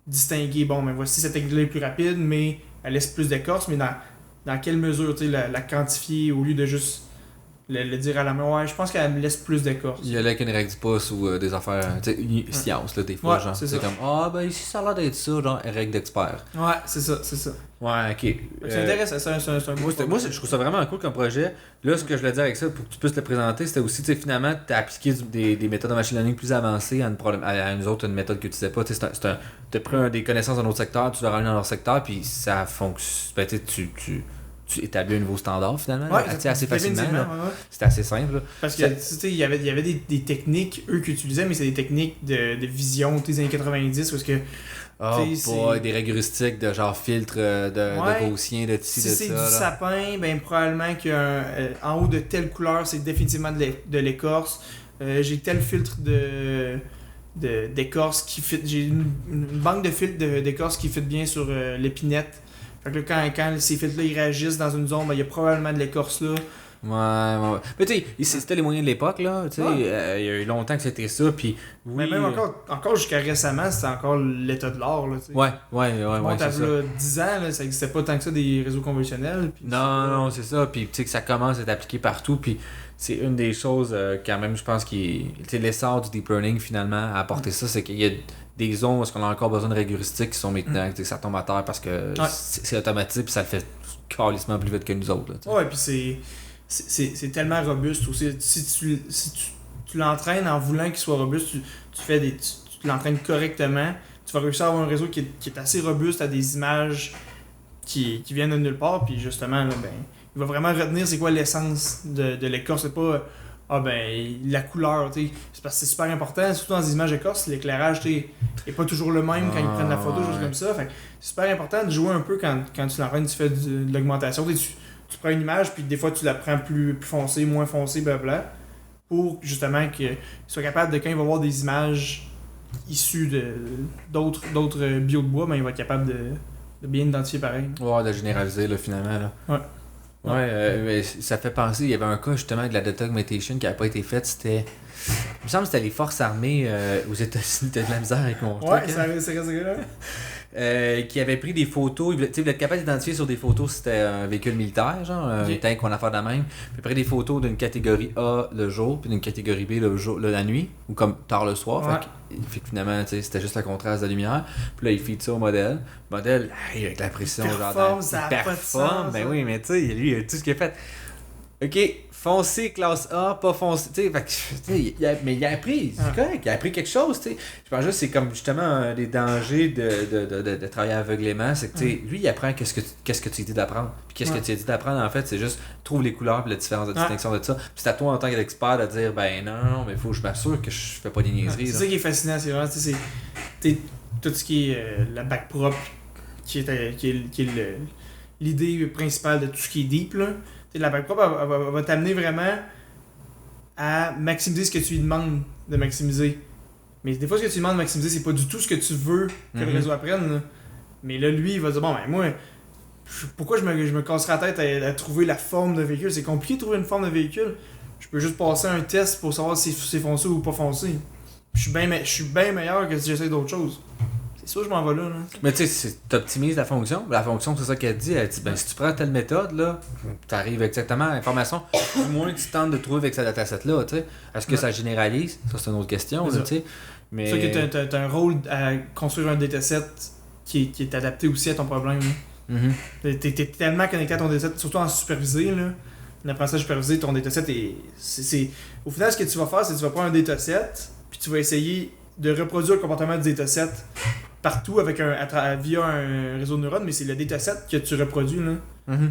S2: distinguer, bon, mais voici cette technique-là est plus rapide, mais elle laisse plus d'écorce, mais dans quelle mesure, tu sais, la quantifier au lieu de juste le dire à la main. Ouais, je pense qu'elle me laisse plus d'écorce.
S1: Il y a là qu'une règle du pouce ou des affaires, tu sais, science, là, des fois, genre. C'est comme, ben ici, ça a l'air d'être ça, genre, règle d'expert.
S2: Ouais, c'est ça.
S1: Ouais, ok.
S2: C'est intéressant, c'est un
S1: moi, je trouve ça vraiment cool comme projet. Là, ce que je voulais dire avec ça, pour que tu puisses le présenter, c'était aussi, tu sais, finalement, tu as appliqué des méthodes de machine learning plus avancées à une méthode que tu sais pas. Tu as pris des connaissances dans notre secteur, tu l'as ramené dans leur secteur, puis ça fonctionne. Ben, tu établis un nouveau standard finalement, assez facilement. C'était assez simple. Là.
S2: Parce que il y avait des techniques, eux, qu'ils utilisaient, mais c'est des techniques de vision des années 90, parce que
S1: des règles heuristiques de genre filtre de gaussien, de ci, de ça.
S2: Si c'est du sapin, ben probablement qu'en haut de telle couleur, c'est définitivement de l'écorce. J'ai tel filtre d'écorce qui fit. J'ai une banque de filtres d'écorce qui fit bien sur l'épinette. Fait que là, quand ces filtres-là ils réagissent dans une zone, ben, il y a probablement de l'écorce là.
S1: Ouais. Mais tu sais, c'était les moyens de l'époque, là. Tu sais, il y a eu longtemps que c'était ça, puis oui.
S2: Mais même encore jusqu'à récemment, c'était encore l'état de l'art, là. T'sais.
S1: Ouais.
S2: T'as là 10 ans, là, ça n'existait pas tant que ça des réseaux conventionnels.
S1: Non, c'est ça. Puis tu sais que ça commence à être appliqué partout, puis c'est une des choses, quand même, je pense, qui est l'essor du deep learning, finalement, à apporter ça, c'est qu'il y a des zones où est-ce qu'on a encore besoin de règles heuristiques qui sont maintenant, que ça tombe à terre parce que c'est automatique, puis ça le fait calissement plus vite que nous autres. Là,
S2: ouais, puis c'est tellement robuste aussi. Si tu l'entraînes en voulant qu'il soit robuste, tu l'entraînes correctement, tu vas réussir à avoir un réseau qui est assez robuste à des images qui viennent de nulle part, puis justement, là, ben, il va vraiment retenir c'est quoi l'essence de l'écorce. C'est pas la couleur, tu sais. C'est parce que c'est super important, surtout dans des images d'écorce, l'éclairage, tu sais, est pas toujours le même quand ils prennent la photo, choses comme ça. Fait c'est super important de jouer un peu quand tu l'entraînes, tu fais de l'augmentation. Tu prends une image, puis des fois tu la prends plus foncée, moins foncée, blablabla, pour justement qu'il soit capable de, quand il va voir des images issues d'autres bios de bois, ben, il va être capable de bien identifier pareil.
S1: Ouais, de généraliser là, finalement. Là. Ouais, mais ça fait penser, il y avait un cas justement de la data augmentation qui n'avait pas été faite, c'était... Il me semble que c'était les forces armées aux États-Unis, t'as de la misère avec mon truc.
S2: Ouais, c'est là.
S1: Qui avait pris des photos, il voulait être capable d'identifier sur des photos si c'était un véhicule militaire, genre un tank qu'on a fait de la même. Puis après des photos d'une catégorie A le jour, puis d'une catégorie B la nuit, ou comme tard le soir.
S2: Ouais.
S1: Fait que finalement, c'était juste le contraste de la lumière. Puis là, il feed ça au modèle. Le modèle, avec la précision,
S2: il performe,
S1: ben oui, mais tu sais, lui, il a tout ce qu'il a fait. OK, foncé classe A, pas foncé. Tu sais, mais il a appris, c'est correct, il a appris quelque chose, tu sais. Je pense juste que c'est comme justement un des dangers de travailler aveuglément, c'est que tu sais, lui, il apprend qu'est-ce que tu lui dis d'apprendre. Puis qu'est-ce que tu lui dis d'apprendre, en fait, c'est juste trouve les couleurs et la différence de distinction de ça. Puis c'est à toi, en tant qu'expert, de dire, ben non, mais il faut que je m'assure que je fais pas des niaiseries.
S2: C'est ça qui est fascinant, c'est vraiment, tu sais, c'est tout ce qui est la back prop, qui est l'idée principale de tout ce qui est deep, là. La backprop va t'amener vraiment à maximiser ce que tu lui demandes de maximiser. Mais des fois, ce que tu lui demandes de maximiser, c'est pas du tout ce que tu veux que le réseau apprenne. Là. Mais là, lui, il va dire, bon, ben moi, pourquoi je me casserai la tête à trouver la forme de véhicule? C'est compliqué de trouver une forme de véhicule. Je peux juste passer un test pour savoir si c'est foncé ou pas foncé. Je suis bien meilleur que si j'essaie d'autres choses. C'est sûr, je m'en vais là.
S1: Mais tu sais, t'optimises la fonction. La fonction, c'est ça qu'elle dit. Elle dit, ben, si tu prends telle méthode, là, t'arrives exactement à l'information. Du moins, tu tentes de trouver avec cette dataset-là, tu sais. Est-ce que ça généralise? Ça, c'est une autre question, tu sais. Mais...
S2: C'est ça que t'as un rôle à construire un dataset qui est adapté aussi à ton problème. T'es tellement connecté à ton dataset, surtout en supervisé, là. En apprentissage supervisé, ton dataset est... Au final, ce que tu vas faire, c'est que tu vas prendre un dataset, puis tu vas essayer de reproduire le comportement du dataset partout avec via un réseau de neurones, mais c'est le dataset que tu reproduis, là.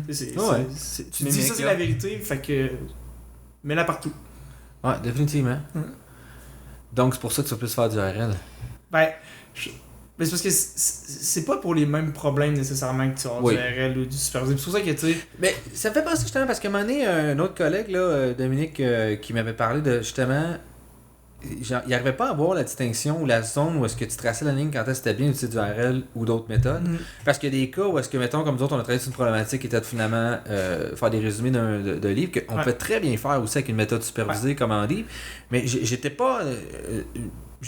S2: Tu dis ça, c'est la vérité, fait que... Mets-la partout.
S1: Ouais, définitivement. Donc, c'est pour ça que tu vas plus faire du RL.
S2: Ben, mais c'est parce que c'est pas pour les mêmes problèmes nécessairement que tu as du RL ou du supervisé. C'est pour ça que, tu sais...
S1: Mais ça me fait penser justement, parce qu'à un moment donné, un autre collègue, là, Dominique, qui m'avait parlé de, justement... il n'arrivait pas à voir la distinction ou la zone où est-ce que tu traçais la ligne quand est-ce que c'était bien d'utiliser du RL ou d'autres méthodes. Parce qu'il y a des cas où est-ce que, mettons, comme nous autres, on a travaillé sur une problématique qui était de finalement faire des résumés de livres, qu'on peut très bien faire aussi avec une méthode supervisée comme en livre. Mais j'étais pas...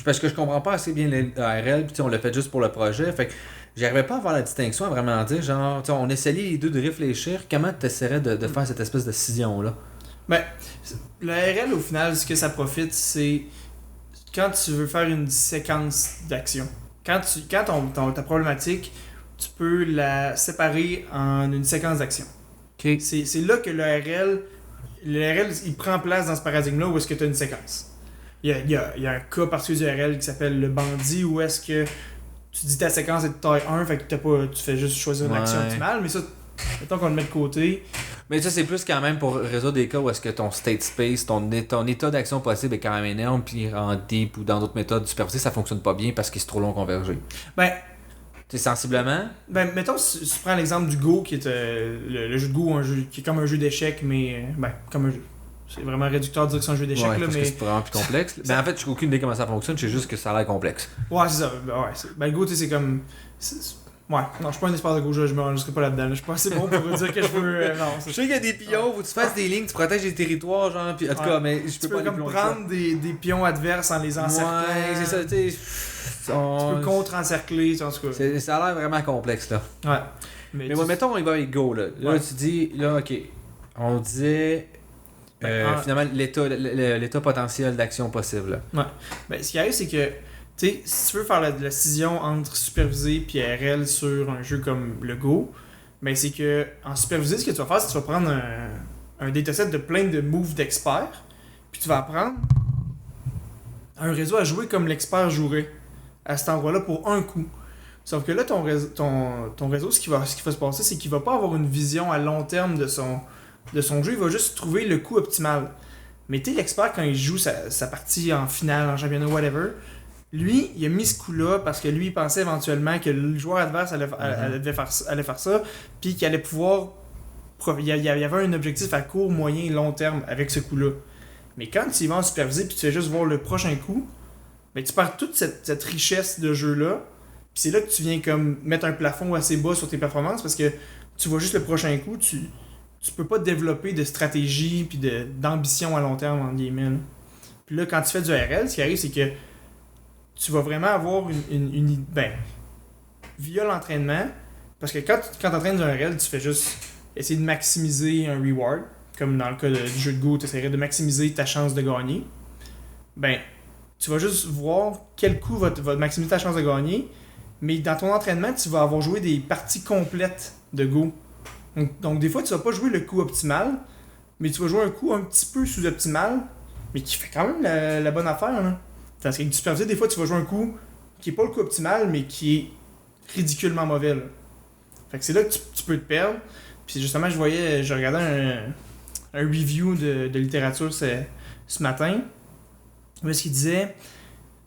S1: parce que je comprends pas assez bien le RL, puis on l'a fait juste pour le projet. Fait que j'arrivais pas à voir la distinction, à vraiment dire, genre, on essayait les deux de réfléchir. Comment tu essaierais de faire cette espèce de scission-là?
S2: Ben, le RL, au final, ce que ça profite, c'est quand tu veux faire une séquence d'action. Quand ta problématique, tu peux la séparer en une séquence d'action.
S1: Okay.
S2: C'est là que le RL, il prend place dans ce paradigme-là où est-ce que tu as une séquence. Il y a un cas particulier du RL qui s'appelle le bandit, où est-ce que tu dis ta séquence est de taille 1, fait que tu fais juste choisir une action optimale, mais ça, mettons qu'on le met de côté.
S1: Mais ça, c'est plus quand même pour résoudre des cas où est-ce que ton state space, ton état d'action possible est quand même énorme, puis en deep ou dans d'autres méthodes supervisées, ça fonctionne pas bien parce qu'il est trop long converger.
S2: Ben,
S1: c'est sensiblement.
S2: Ben, mettons, si tu prends l'exemple du Go, qui est le jeu de Go, qui est comme un jeu d'échecs, mais comme un jeu. C'est vraiment réducteur de dire que c'est un jeu d'échecs, là,
S1: parce
S2: mais...
S1: que c'est vraiment plus complexe. Mais en fait, j'ai aucune idée comment ça fonctionne, je sais juste que ça a l'air complexe.
S2: Ouais, c'est ça. Ben, le Go, tu sais, c'est comme... Ouais, non, je suis pas un expert de Go, je me rangerai pas là-dedans. Je suis pas assez bon pour dire que je peux... non,
S1: je sais qu'il y a des pions, faut que tu fasses des lignes, tu protèges les territoires, genre, puis en tout cas, mais je peux pas
S2: aller plus loin. Tu peux comme prendre des pions adverses en les encerclant.
S1: Ouais, c'est ça, tu sais...
S2: Tu peux contre-encercler, en tout cas.
S1: Ça a l'air vraiment complexe, là.
S2: Ouais.
S1: Mais mettons, on y va avec Go, là. Là, tu dis, là, OK, on disait... finalement, l'état potentiel d'action possible, là.
S2: Ouais. Ben, ce qui arrive, c'est que tu sais, si tu veux faire la scission entre supervisé et RL sur un jeu comme le Go, ben c'est que en supervisé, ce que tu vas faire, c'est que tu vas prendre un dataset de plein de moves d'experts, puis tu vas apprendre un réseau à jouer comme l'expert jouerait à cet endroit-là pour un coup. Sauf que là, ton réseau, ce qui va se passer, c'est qu'il va pas avoir une vision à long terme de son jeu, il va juste trouver le coup optimal. Mais tu sais, l'expert, quand il joue sa partie en finale, en championnat, whatever, lui, il a mis ce coup-là parce que lui, il pensait éventuellement que le joueur adverse allait faire ça, puis qu'il allait pouvoir... Il y avait un objectif à court, moyen et long terme avec ce coup-là. Mais quand tu y vas en supervisé puis tu fais juste voir le prochain coup, ben tu perds toute cette richesse de jeu-là, puis c'est là que tu viens comme mettre un plafond assez bas sur tes performances parce que tu vois juste le prochain coup, tu peux pas développer de stratégie puis d'ambition à long terme, en guillemets. Là. Puis là, quand tu fais du RL, ce qui arrive, c'est que tu vas vraiment avoir via l'entraînement, parce que quand tu entraînes un RL, tu fais juste essayer de maximiser un reward, comme dans le cas du jeu de Go, tu essaierais de maximiser ta chance de gagner. Ben, tu vas juste voir quel coup va maximiser ta chance de gagner, mais dans ton entraînement, tu vas avoir joué des parties complètes de Go. Donc des fois, tu vas pas jouer le coup optimal, mais tu vas jouer un coup un petit peu sous-optimal, mais qui fait quand même la bonne affaire. Là. Parce qu'avec du supervisé, des fois, tu vas jouer un coup qui est pas le coup optimal, mais qui est ridiculement mauvais. Là. Fait que c'est là que tu peux te perdre. Puis justement, je regardais un review de littérature ce matin, où est-ce qu'il disait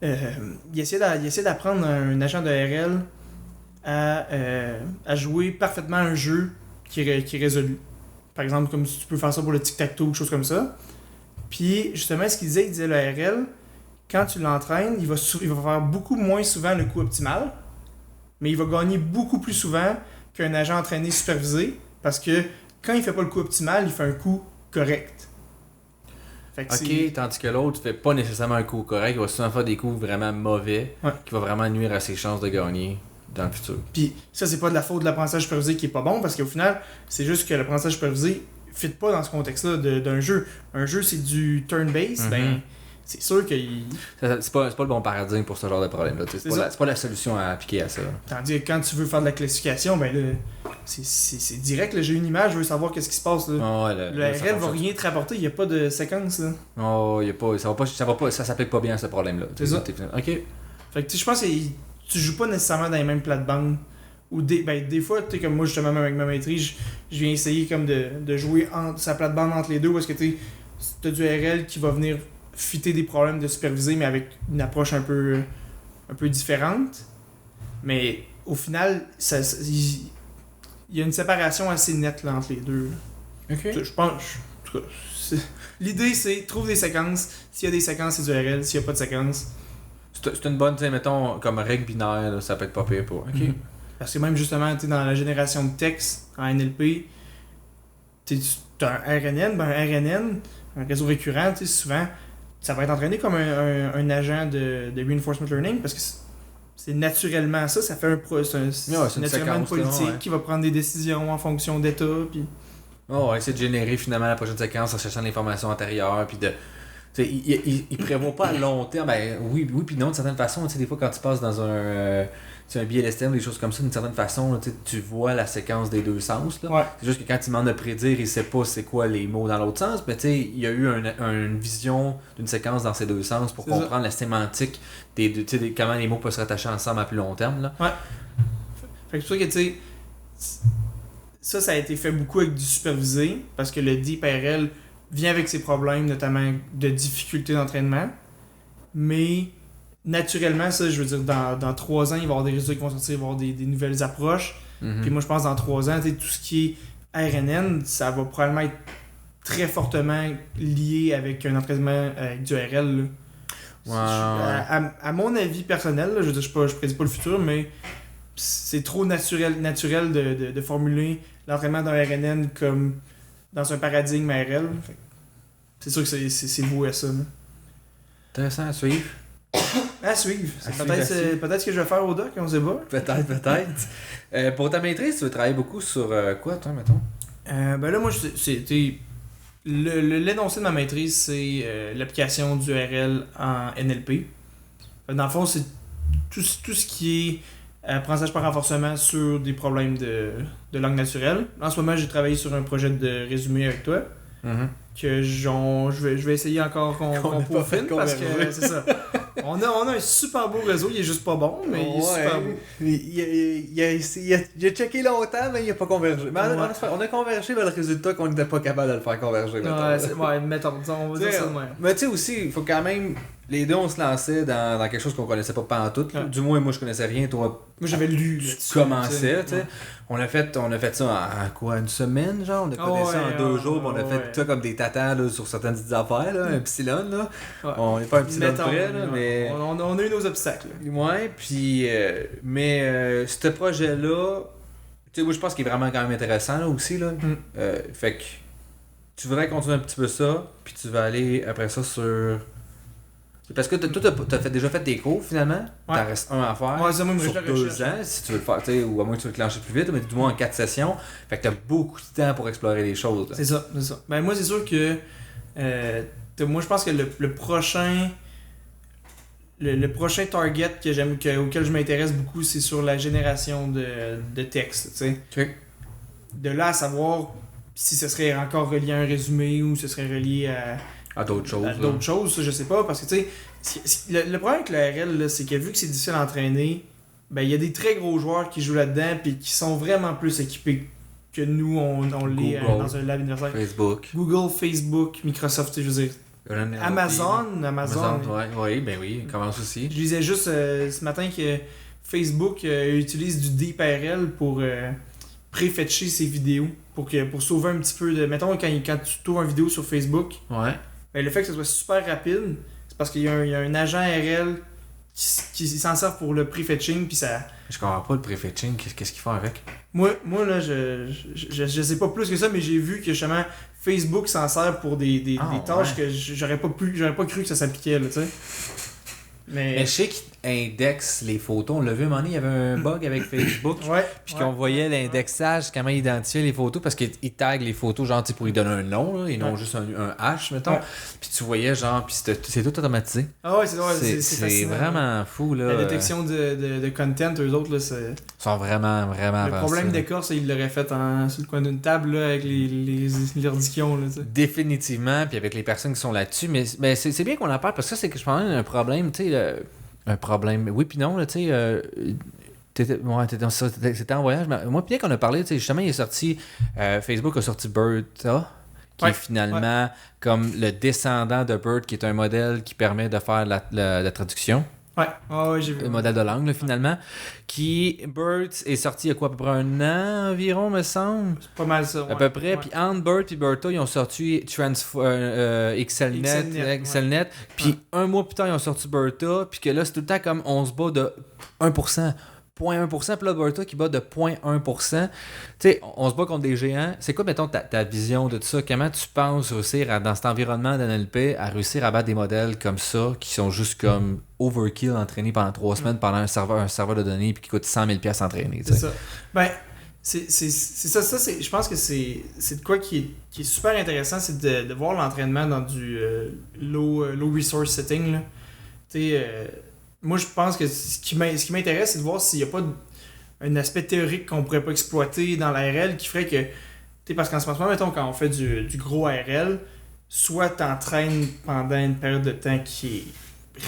S2: il essayait d'apprendre un agent de RL à jouer parfaitement un jeu qui est résolu. Par exemple, comme si tu peux faire ça pour le tic-tac-toe ou quelque chose comme ça. Puis justement, ce qu'il disait, le RL, quand tu l'entraînes, il va faire beaucoup moins souvent le coup optimal, mais il va gagner beaucoup plus souvent qu'un agent entraîné supervisé, parce que quand il fait pas le coup optimal, il fait un coup correct.
S1: Fait que tandis que l'autre fait pas nécessairement un coup correct, il va souvent faire des coups vraiment mauvais, qui va vraiment nuire à ses chances de gagner dans le futur.
S2: Puis ça, c'est pas de la faute de l'apprentissage supervisé qui est pas bon, parce qu'au final, c'est juste que l'apprentissage supervisé fit pas dans ce contexte-là d'un jeu. Un jeu, c'est du turn-based, ben c'est sûr que
S1: c'est pas le bon paradigme pour ce genre de problème-là. C'est pas la solution à appliquer à ça.
S2: Tandis que quand tu veux faire de la classification, ben là, c'est direct. Là, j'ai une image, je veux savoir qu'est-ce qui se passe. Là. Le RL va rien te rapporter, il n'y a pas de séquence. Là.
S1: Oh, y a pas, ça s'applique pas bien à ce problème-là.
S2: C'est ça.
S1: Ok.
S2: Fait que je pense que tu joues pas nécessairement dans les mêmes plates-bandes. Ou des fois, tu sais, comme moi, justement, même avec ma maîtrise, je viens essayer comme de jouer sa plate-bande entre les deux, parce que tu as du RL qui va venir fitter des problèmes de superviser, mais avec une approche un peu différente. Mais au final, il y a une séparation assez nette là, entre les deux.
S1: Ok.
S2: Je pense. En tout cas, l'idée, c'est trouve des séquences. S'il y a des séquences, c'est du RL. S'il n'y a pas de séquences.
S1: C'est une bonne, tu sais, mettons, comme règle binaire, là, ça peut être pas pire pour. Ok.
S2: Parce que même justement, dans la génération de texte en NLP, tu as un RNN, un RNN, un réseau récurrent, souvent, ça va être entraîné comme un agent de reinforcement learning, parce que c'est naturellement ça, ça fait c'est naturellement une politique qui va prendre des décisions en fonction d'état. Puis...
S1: on va essayer de générer finalement la prochaine séquence en cherchant l'information antérieure, puis de... Il prévoit pas à long terme, ben oui puis non, d'une certaine façon, des fois quand tu passes dans un BLSTM, des choses comme ça, d'une certaine façon, tu vois la séquence des deux sens. Là.
S2: Ouais.
S1: C'est juste que quand il demande de prédire, il sait pas c'est quoi les mots dans l'autre sens, mais il y a eu une vision d'une séquence dans ces deux sens pour comprendre la sémantique des deux, comment les mots peuvent se rattacher ensemble à plus long terme. Là.
S2: Ouais. Fait que c'est pour ça que ça a été fait beaucoup avec du supervisé, parce que le Deep RL vient avec ses problèmes, notamment de difficulté d'entraînement. Mais naturellement, ça, je veux dire, dans 3 ans, il va y avoir des résultats qui vont sortir, il va y avoir des nouvelles approches. Puis moi, je pense dans 3 ans, tout ce qui est RNN, ça va probablement être très fortement lié avec un entraînement avec du RL.
S1: Wow.
S2: À mon avis personnel, là, je veux dire, je prédis pas le futur, mais c'est trop naturel de formuler l'entraînement d'un RNN comme dans un paradigme RL. C'est sûr que c'est voué à ça. Là.
S1: Intéressant à suivre.
S2: À suivre. Peut-être ce que je vais faire au doc, on sait pas.
S1: Peut-être. Pour ta maîtrise, tu veux travailler beaucoup sur quoi, toi, mettons?
S2: Ben là, moi, l'énoncé de ma maîtrise, c'est l'application du RL en NLP. Dans le fond, c'est tout ce qui est apprentissage par renforcement sur des problèmes de langue naturelle. En ce moment, j'ai travaillé sur un projet de résumé avec toi. Que je vais essayer encore qu'on peaufine, parce que c'est ça. On a un super beau réseau, il est juste pas bon, mais il est super beau.
S1: Il a checké longtemps, mais il a pas convergé. Mais on a convergé vers le résultat qu'on n'était pas capable de le faire converger.
S2: Mettons, on va dire ça de même.
S1: Mais tu sais aussi, il faut quand même... Les deux, on se lançait dans quelque chose qu'on connaissait pas pantoute. Ouais. Du moins, moi, je connaissais rien. Toi,
S2: moi, j'avais lu.
S1: Tu commençais, tu sais. On a fait ça en quoi, une semaine, genre? On a codé ça en 2 jours, on a fait ça comme des tatas là, sur certaines petites affaires, là, un psilon, là. Ouais. On n'est pas un psilon près, là, mais...
S2: On a eu nos obstacles.
S1: Ouais, puis... ce projet-là, tu sais, moi, je pense qu'il est vraiment quand même intéressant, là, aussi, là. Fait que tu voudrais continuer un petit peu ça, puis tu vas aller, après ça, sur... Parce que toi, t'as déjà fait des cours, finalement. Ouais. T'en restes un à faire.
S2: Ouais, ça, moi,
S1: sur 2 ans, si tu veux le faire, ou à moins que tu veux le clencher plus vite, mais du moins en 4 sessions. Fait que t'as beaucoup de temps pour explorer les choses. Là.
S2: C'est ça. Ben, moi, c'est sûr que... moi, je pense que le prochain target auquel je m'intéresse beaucoup, c'est sur la génération de texte, tu sais.
S1: Okay.
S2: De là à savoir si ce serait encore relié à un résumé ou ce serait relié
S1: à d'autres choses.
S2: À d'autres choses, ça, je sais pas. Parce que, tu sais, le problème avec l'ARL, là, c'est que vu que c'est difficile à entraîner, ben, il y a des très gros joueurs qui jouent là-dedans puis qui sont vraiment plus équipés que nous, on l'est dans un lab universitaire. Google, Facebook, Microsoft, je veux dire. Amazon,
S1: oui, ben oui, il commence aussi.
S2: Je disais juste ce matin que Facebook utilise du DeepRL pour préfetcher ses vidéos pour sauver un petit peu de... Mettons, quand tu tournes une vidéo sur Facebook,
S1: ben,
S2: le fait que ça soit super rapide, c'est parce qu'il y a un agent RL qui s'en sert pour le prefetching, puis ça...
S1: Je comprends pas le prefetching, qu'est-ce qu'ils font avec?
S2: Moi là, je sais pas plus que ça, mais j'ai vu que justement Facebook s'en sert pour des tâches que j'aurais pas cru que ça s'appliquait, là, tu sais.
S1: Mais je sais qu'ils indexent les photos. On l'a vu un moment donné, il y avait un bug avec Facebook. Puis qu'on voyait l'indexage, comment ils identifiaient les photos, parce qu'ils taguent les photos, genre, pour y donner un nom, là, et non juste un H, mettons. Puis tu voyais, genre, puis c'est tout automatisé.
S2: Ah ouais, c'est
S1: fascinant. Vraiment fou, là.
S2: La détection de content, eux autres, là, c'est...
S1: Ils sont vraiment, vraiment
S2: avancés. Le problème d'écorce, ils l'auraient fait sur le coin d'une table, là, avec les ordiquions, là, tu sais.
S1: Définitivement, puis avec les personnes qui sont là-dessus. Mais c'est bien qu'on en parle, parce que ça, c'est que je pense un problème, tu sais, un problème. Oui, puis non, là, tu sais, t'étais en voyage. Mais moi, bien qu'on a parlé, tu sais, justement, il est sorti, Facebook a sorti Bertha, qui est finalement comme le descendant de Bert, qui est un modèle qui permet de faire la traduction.
S2: Ouais, j'ai vu.
S1: Le modèle de langue, là, finalement. Bert est sorti il y a quoi, à peu près 1 an environ, me semble.
S2: C'est pas mal ça.
S1: À peu près. Puis entre Bert et Bertha, ils ont sorti XLNet. Puis 1 mois plus tard, ils ont sorti Bertha. Puis que là, c'est tout le temps comme on se bat de 1%. 0.1%, puis là, Bertha qui bat de 0.1%. Tu sais, on se bat contre des géants. C'est quoi, mettons, ta vision de tout ça? Comment tu penses réussir, dans cet environnement d'NLP, à réussir à battre des modèles comme ça, qui sont juste comme overkill, entraînés pendant 3 semaines pendant un serveur de données, puis qui coûte 100 000$ à entraîner?
S2: C'est ça. Ben, c'est ça. Je pense que c'est de quoi qui est super intéressant, c'est de voir l'entraînement dans du low resource setting, là. Tu sais... moi, je pense que ce qui m'intéresse, c'est de voir s'il n'y a pas un aspect théorique qu'on pourrait pas exploiter dans l'ARL qui ferait que... Parce qu'en ce moment, mettons, quand on fait du gros ARL, soit tu entraînes pendant une période de temps qui est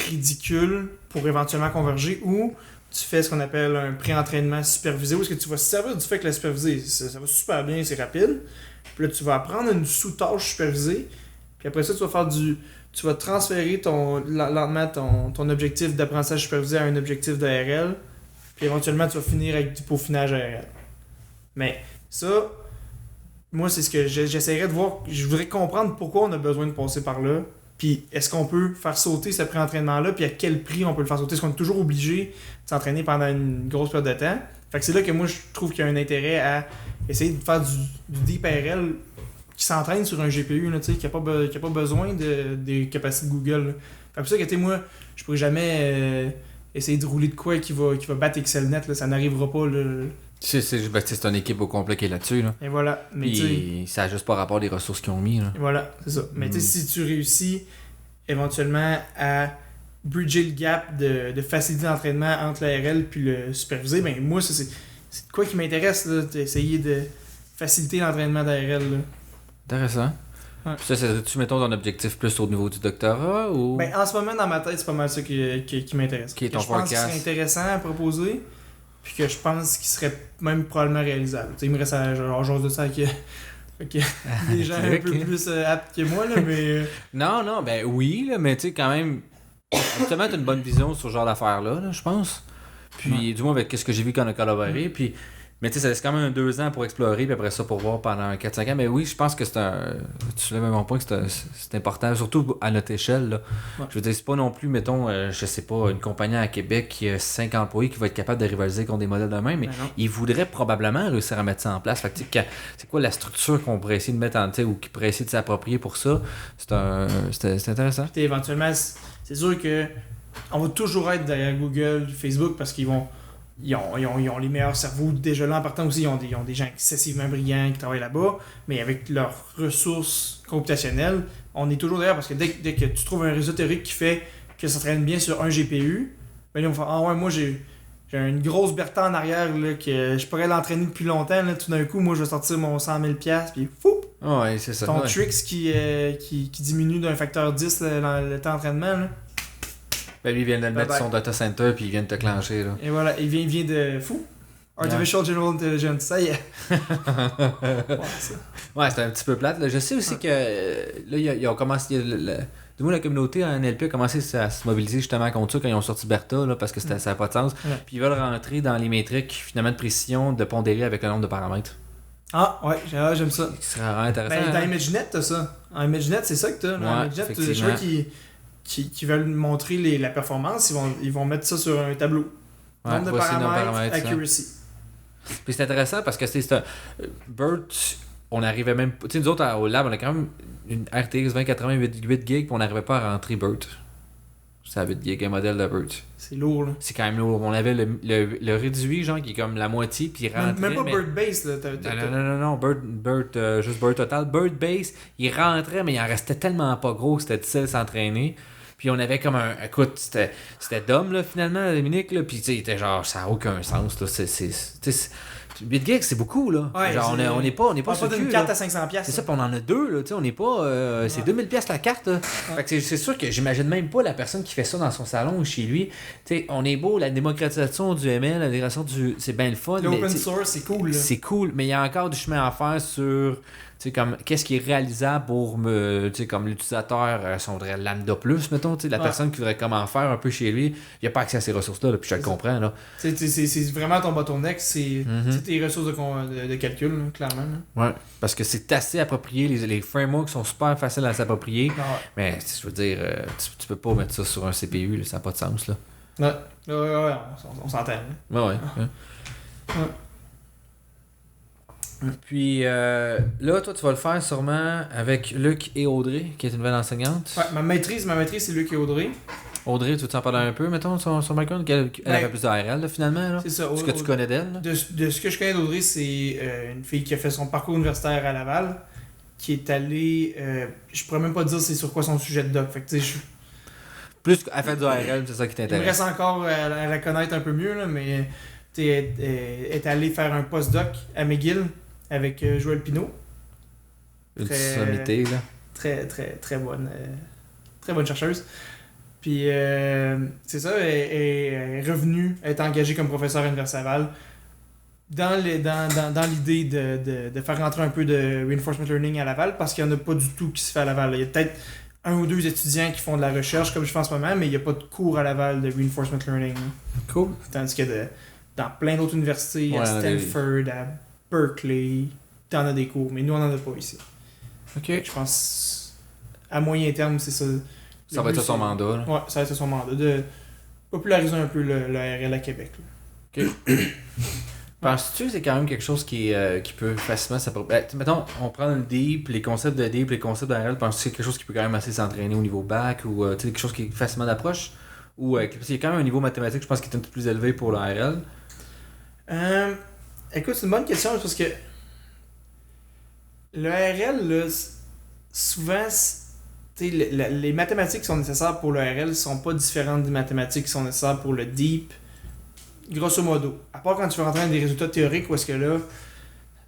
S2: ridicule pour éventuellement converger, ou tu fais ce qu'on appelle un pré-entraînement supervisé, où est-ce que tu vas se servir du fait que la supervisée, ça va super bien, c'est rapide. Puis là, tu vas apprendre une sous-tâche supervisée, puis après ça, tu vas transférer lentement ton objectif d'apprentissage supervisé à un objectif d'ARL, puis éventuellement tu vas finir avec du peaufinage ARL. Mais ça, moi c'est ce que j'essaierais de voir, je voudrais comprendre pourquoi on a besoin de passer par là, puis est-ce qu'on peut faire sauter ce pré-entraînement-là, puis à quel prix on peut le faire sauter, est-ce qu'on est toujours obligé de s'entraîner pendant une grosse période de temps? Fait que c'est là que moi je trouve qu'il y a un intérêt à essayer de faire du deep ARL qui s'entraîne sur un GPU, là, qui n'a pas besoin des capacités de Google. Là. Fait pour ça que moi, je pourrais jamais essayer de rouler de quoi qui va battre XLNet, là, ça n'arrivera pas. Là.
S1: C'est une équipe au complet qui est là-dessus. Là.
S2: Et voilà. Mais
S1: ça n'a juste pas rapport des ressources qu'ils ont mis. Là.
S2: Et voilà, c'est ça. Mais si tu réussis éventuellement à bridger le gap de facilité d'entraînement entre l'ARL puis le supervisé, ben moi, ça, c'est de quoi qui m'intéresse, là, d'essayer de faciliter l'entraînement d'ARL. Là.
S1: Intéressant.
S2: Ouais.
S1: Puis ça, tu mettons ton objectif plus au niveau du doctorat ou...
S2: Ben, en ce moment, dans ma tête, c'est pas mal ça qui m'intéresse.
S1: Qui est ton
S2: je pense que ce serait intéressant à proposer, puis que je pense qu'il serait même probablement réalisable. T'sais, il me reste à genre de ça avec des gens un peu plus aptes que moi, là, mais...
S1: Non, ben oui, là, mais tu sais, quand même, absolument, t'as une bonne vision sur ce genre d'affaires-là, là, je pense. Puis, du moins, avec ce que j'ai vu quand on a collaboré, puis... Mais tu sais, ça laisse quand même 2 ans pour explorer, puis après ça pour voir pendant 4-5 ans. Mais oui, je pense que tu soulèves mon point, que c'est important, surtout à notre échelle. Là. Ouais. Je veux dire, c'est pas non plus, mettons, je sais pas, une compagnie à Québec qui a 5 employés qui va être capable de rivaliser contre des modèles de même, mais ils voudraient probablement réussir à mettre ça en place. Fait que, c'est quoi la structure qu'on pourrait essayer de mettre en tête ou qui pourrait essayer de s'approprier pour ça? C'est intéressant.
S2: Puis éventuellement, c'est sûr que on va toujours être derrière Google, Facebook, parce qu'ils ont les meilleurs cerveaux déjà là en partant aussi. Ils ont des gens excessivement brillants qui travaillent là-bas, mais avec leurs ressources computationnelles, on est toujours derrière parce que dès que tu trouves un réseau théorique qui fait que ça traîne bien sur un GPU, ben là on va faire ah ouais, moi j'ai une grosse Bertha en arrière là, que je pourrais l'entraîner depuis longtemps. Là, tout d'un coup, moi je vais sortir mon 100 000$ puis fou!
S1: Ouais, c'est ça.
S2: Ton
S1: Ouais.
S2: Trix qui diminue d'un facteur 10 le temps d'entraînement. Là.
S1: Ben lui, il vient de le mettre
S2: Bye-bye.
S1: sur son data center puis il vient de te clencher. Là.
S2: Et voilà, il vient de fou. Artificial General Intelligence, ça y est. Ouais, ça.
S1: Ouais, c'est un petit peu plate. Là. Je sais aussi que là, ils ont commencé. Du moins, la communauté en NLP a commencé à se mobiliser justement contre ça quand ils ont sorti Bertha, là, parce que ça n'a pas de sens.
S2: Ouais.
S1: Puis ils veulent rentrer dans les métriques finalement de précision de pondérer avec le nombre de paramètres.
S2: Ah, ouais, j'aime ça.
S1: Ce serait vraiment intéressant.
S2: Ben, dans
S1: hein?
S2: ImageNet, t'as ça. En ImageNet, c'est ça que t'as. Dans
S1: Ouais,
S2: ImageNet, je
S1: effectivement.
S2: crois qu'ils veulent montrer la performance, ils vont mettre ça sur un tableau.
S1: Ouais,
S2: Nombre de
S1: voici nos
S2: paramètres,
S1: ça.
S2: accuracy.
S1: Puis c'est intéressant parce que c'est un. BERT, on n'arrivait même pas. Tu sais, nous autres, au lab, on a quand même une RTX 2080 8 gigs, puis on n'arrivait pas à rentrer BERT. C'est à 8 gigs, un modèle de BERT.
S2: C'est lourd, là.
S1: C'est quand même lourd. On avait le réduit, genre, qui est comme la moitié, puis il rentrait.
S2: Même pas
S1: mais...
S2: Bird Base, là.
S1: Non, BERT, juste BERT total. BERT base, il rentrait, mais il en restait tellement pas gros que c'était difficile de s'entraîner. Puis on avait comme un. Écoute, c'était d'homme, là, finalement, Dominique, là. Puis, tu sais, il était genre, ça n'a aucun sens, là. 8 gigs, c'est beaucoup, là.
S2: Ouais,
S1: genre, on n'est pas
S2: On
S1: sur
S2: pas
S1: le
S2: d'une
S1: cul,
S2: carte
S1: là.
S2: à 500$.
S1: C'est ça, puis on en a deux, là, tu sais, on n'est pas... c'est 2000$ la carte, là. Fait que c'est sûr que j'imagine même pas la personne qui fait ça dans son salon ou chez lui. Tu sais, on est beau, la démocratisation du ML, la démocratisation du... C'est bien le fun, mais...
S2: L'open
S1: tu sais,
S2: source, c'est cool, là.
S1: c'est cool, mais il y a encore du chemin à faire sur... Tu sais, comme, qu'est-ce qui est réalisable pour tu sais, comme l'utilisateur, son vrai lambda plus, mettons, tu sais, la
S2: Ouais.
S1: personne qui voudrait comment en faire un peu chez lui, il n'a pas accès à ces ressources-là, là, puis je le
S2: C'est ça.
S1: comprends, là.
S2: C'est vraiment ton bottleneck, c'est
S1: Mhm.
S2: c'est tes ressources de calcul, là, clairement. Là.
S1: Ouais, parce que c'est assez approprié, les frameworks sont super faciles à s'approprier,
S2: Ah
S1: mais je veux dire, tu peux pas mettre ça sur un CPU, là, ça n'a pas de sens, là.
S2: ouais, on s'entend. Là.
S1: Ouais, ouais.
S2: Ouais.
S1: Puis là, toi, tu vas le faire sûrement avec Luc et Audrey, qui est une nouvelle enseignante.
S2: Ouais, ma maîtrise, c'est Luc et Audrey.
S1: Audrey, tu veux t'en parler un peu, mettons, son background? Elle
S2: Ben,
S1: avait plus d'ARL, là, finalement, là.
S2: C'est ça.
S1: Ce que tu connais d'elle, là.
S2: De ce que je connais d'Audrey, c'est une fille qui a fait son parcours universitaire à Laval, qui est allée. Je pourrais même pas dire c'est sur quoi son sujet de doc. Fait que, tu sais,
S1: Plus qu'elle fait du ARL, c'est ça qui
S2: il me
S1: t'intéresse.
S2: reste encore à la connaître un peu mieux, là, mais tu sais, elle est allée faire un postdoc à McGill avec Joël Pinault.
S1: Une
S2: très-
S1: sommité, là.
S2: Très bonne chercheuse. Puis c'est ça, elle est revenue, elle est engagée comme professeur à l'Université Laval dans l'idée de faire rentrer un peu de reinforcement learning à Laval, parce qu'il n'y en a pas du tout qui se fait à Laval. Il y a peut-être 1 ou 2 étudiants qui font de la recherche, comme je fais en ce moment, mais il n'y a pas de cours à Laval de reinforcement learning. Là.
S1: Cool.
S2: Tandis que dans plein d'autres universités, à
S1: Ouais, on a des-
S2: Stanford, à Berkeley, t'en as des cours, mais nous on n'en a pas ici.
S1: OK.
S2: Je pense, à moyen terme, c'est ça.
S1: Ça va être ça son mandat, là.
S2: Ouais, ça va être son mandat, de populariser un peu le RL à Québec. Là.
S1: Penses-tu que c'est quand même quelque chose qui peut facilement s'approprier? Mettons, on prend le deep, les concepts de deep, les concepts d'ARL, penses-tu que c'est quelque chose qui peut quand même assez s'entraîner au niveau bac ou tu sais, quelque chose qui est facilement d'approche? Ou parce qu'il y a quand même un niveau mathématique, je pense, qui est un peu plus élevé pour l'ARL.
S2: Écoute, c'est une bonne question parce que le RL, là, souvent, les mathématiques qui sont nécessaires pour le RL sont pas différentes des mathématiques qui sont nécessaires pour le deep, grosso modo. À part quand tu veux rentrer dans des résultats théoriques, où est-ce que là,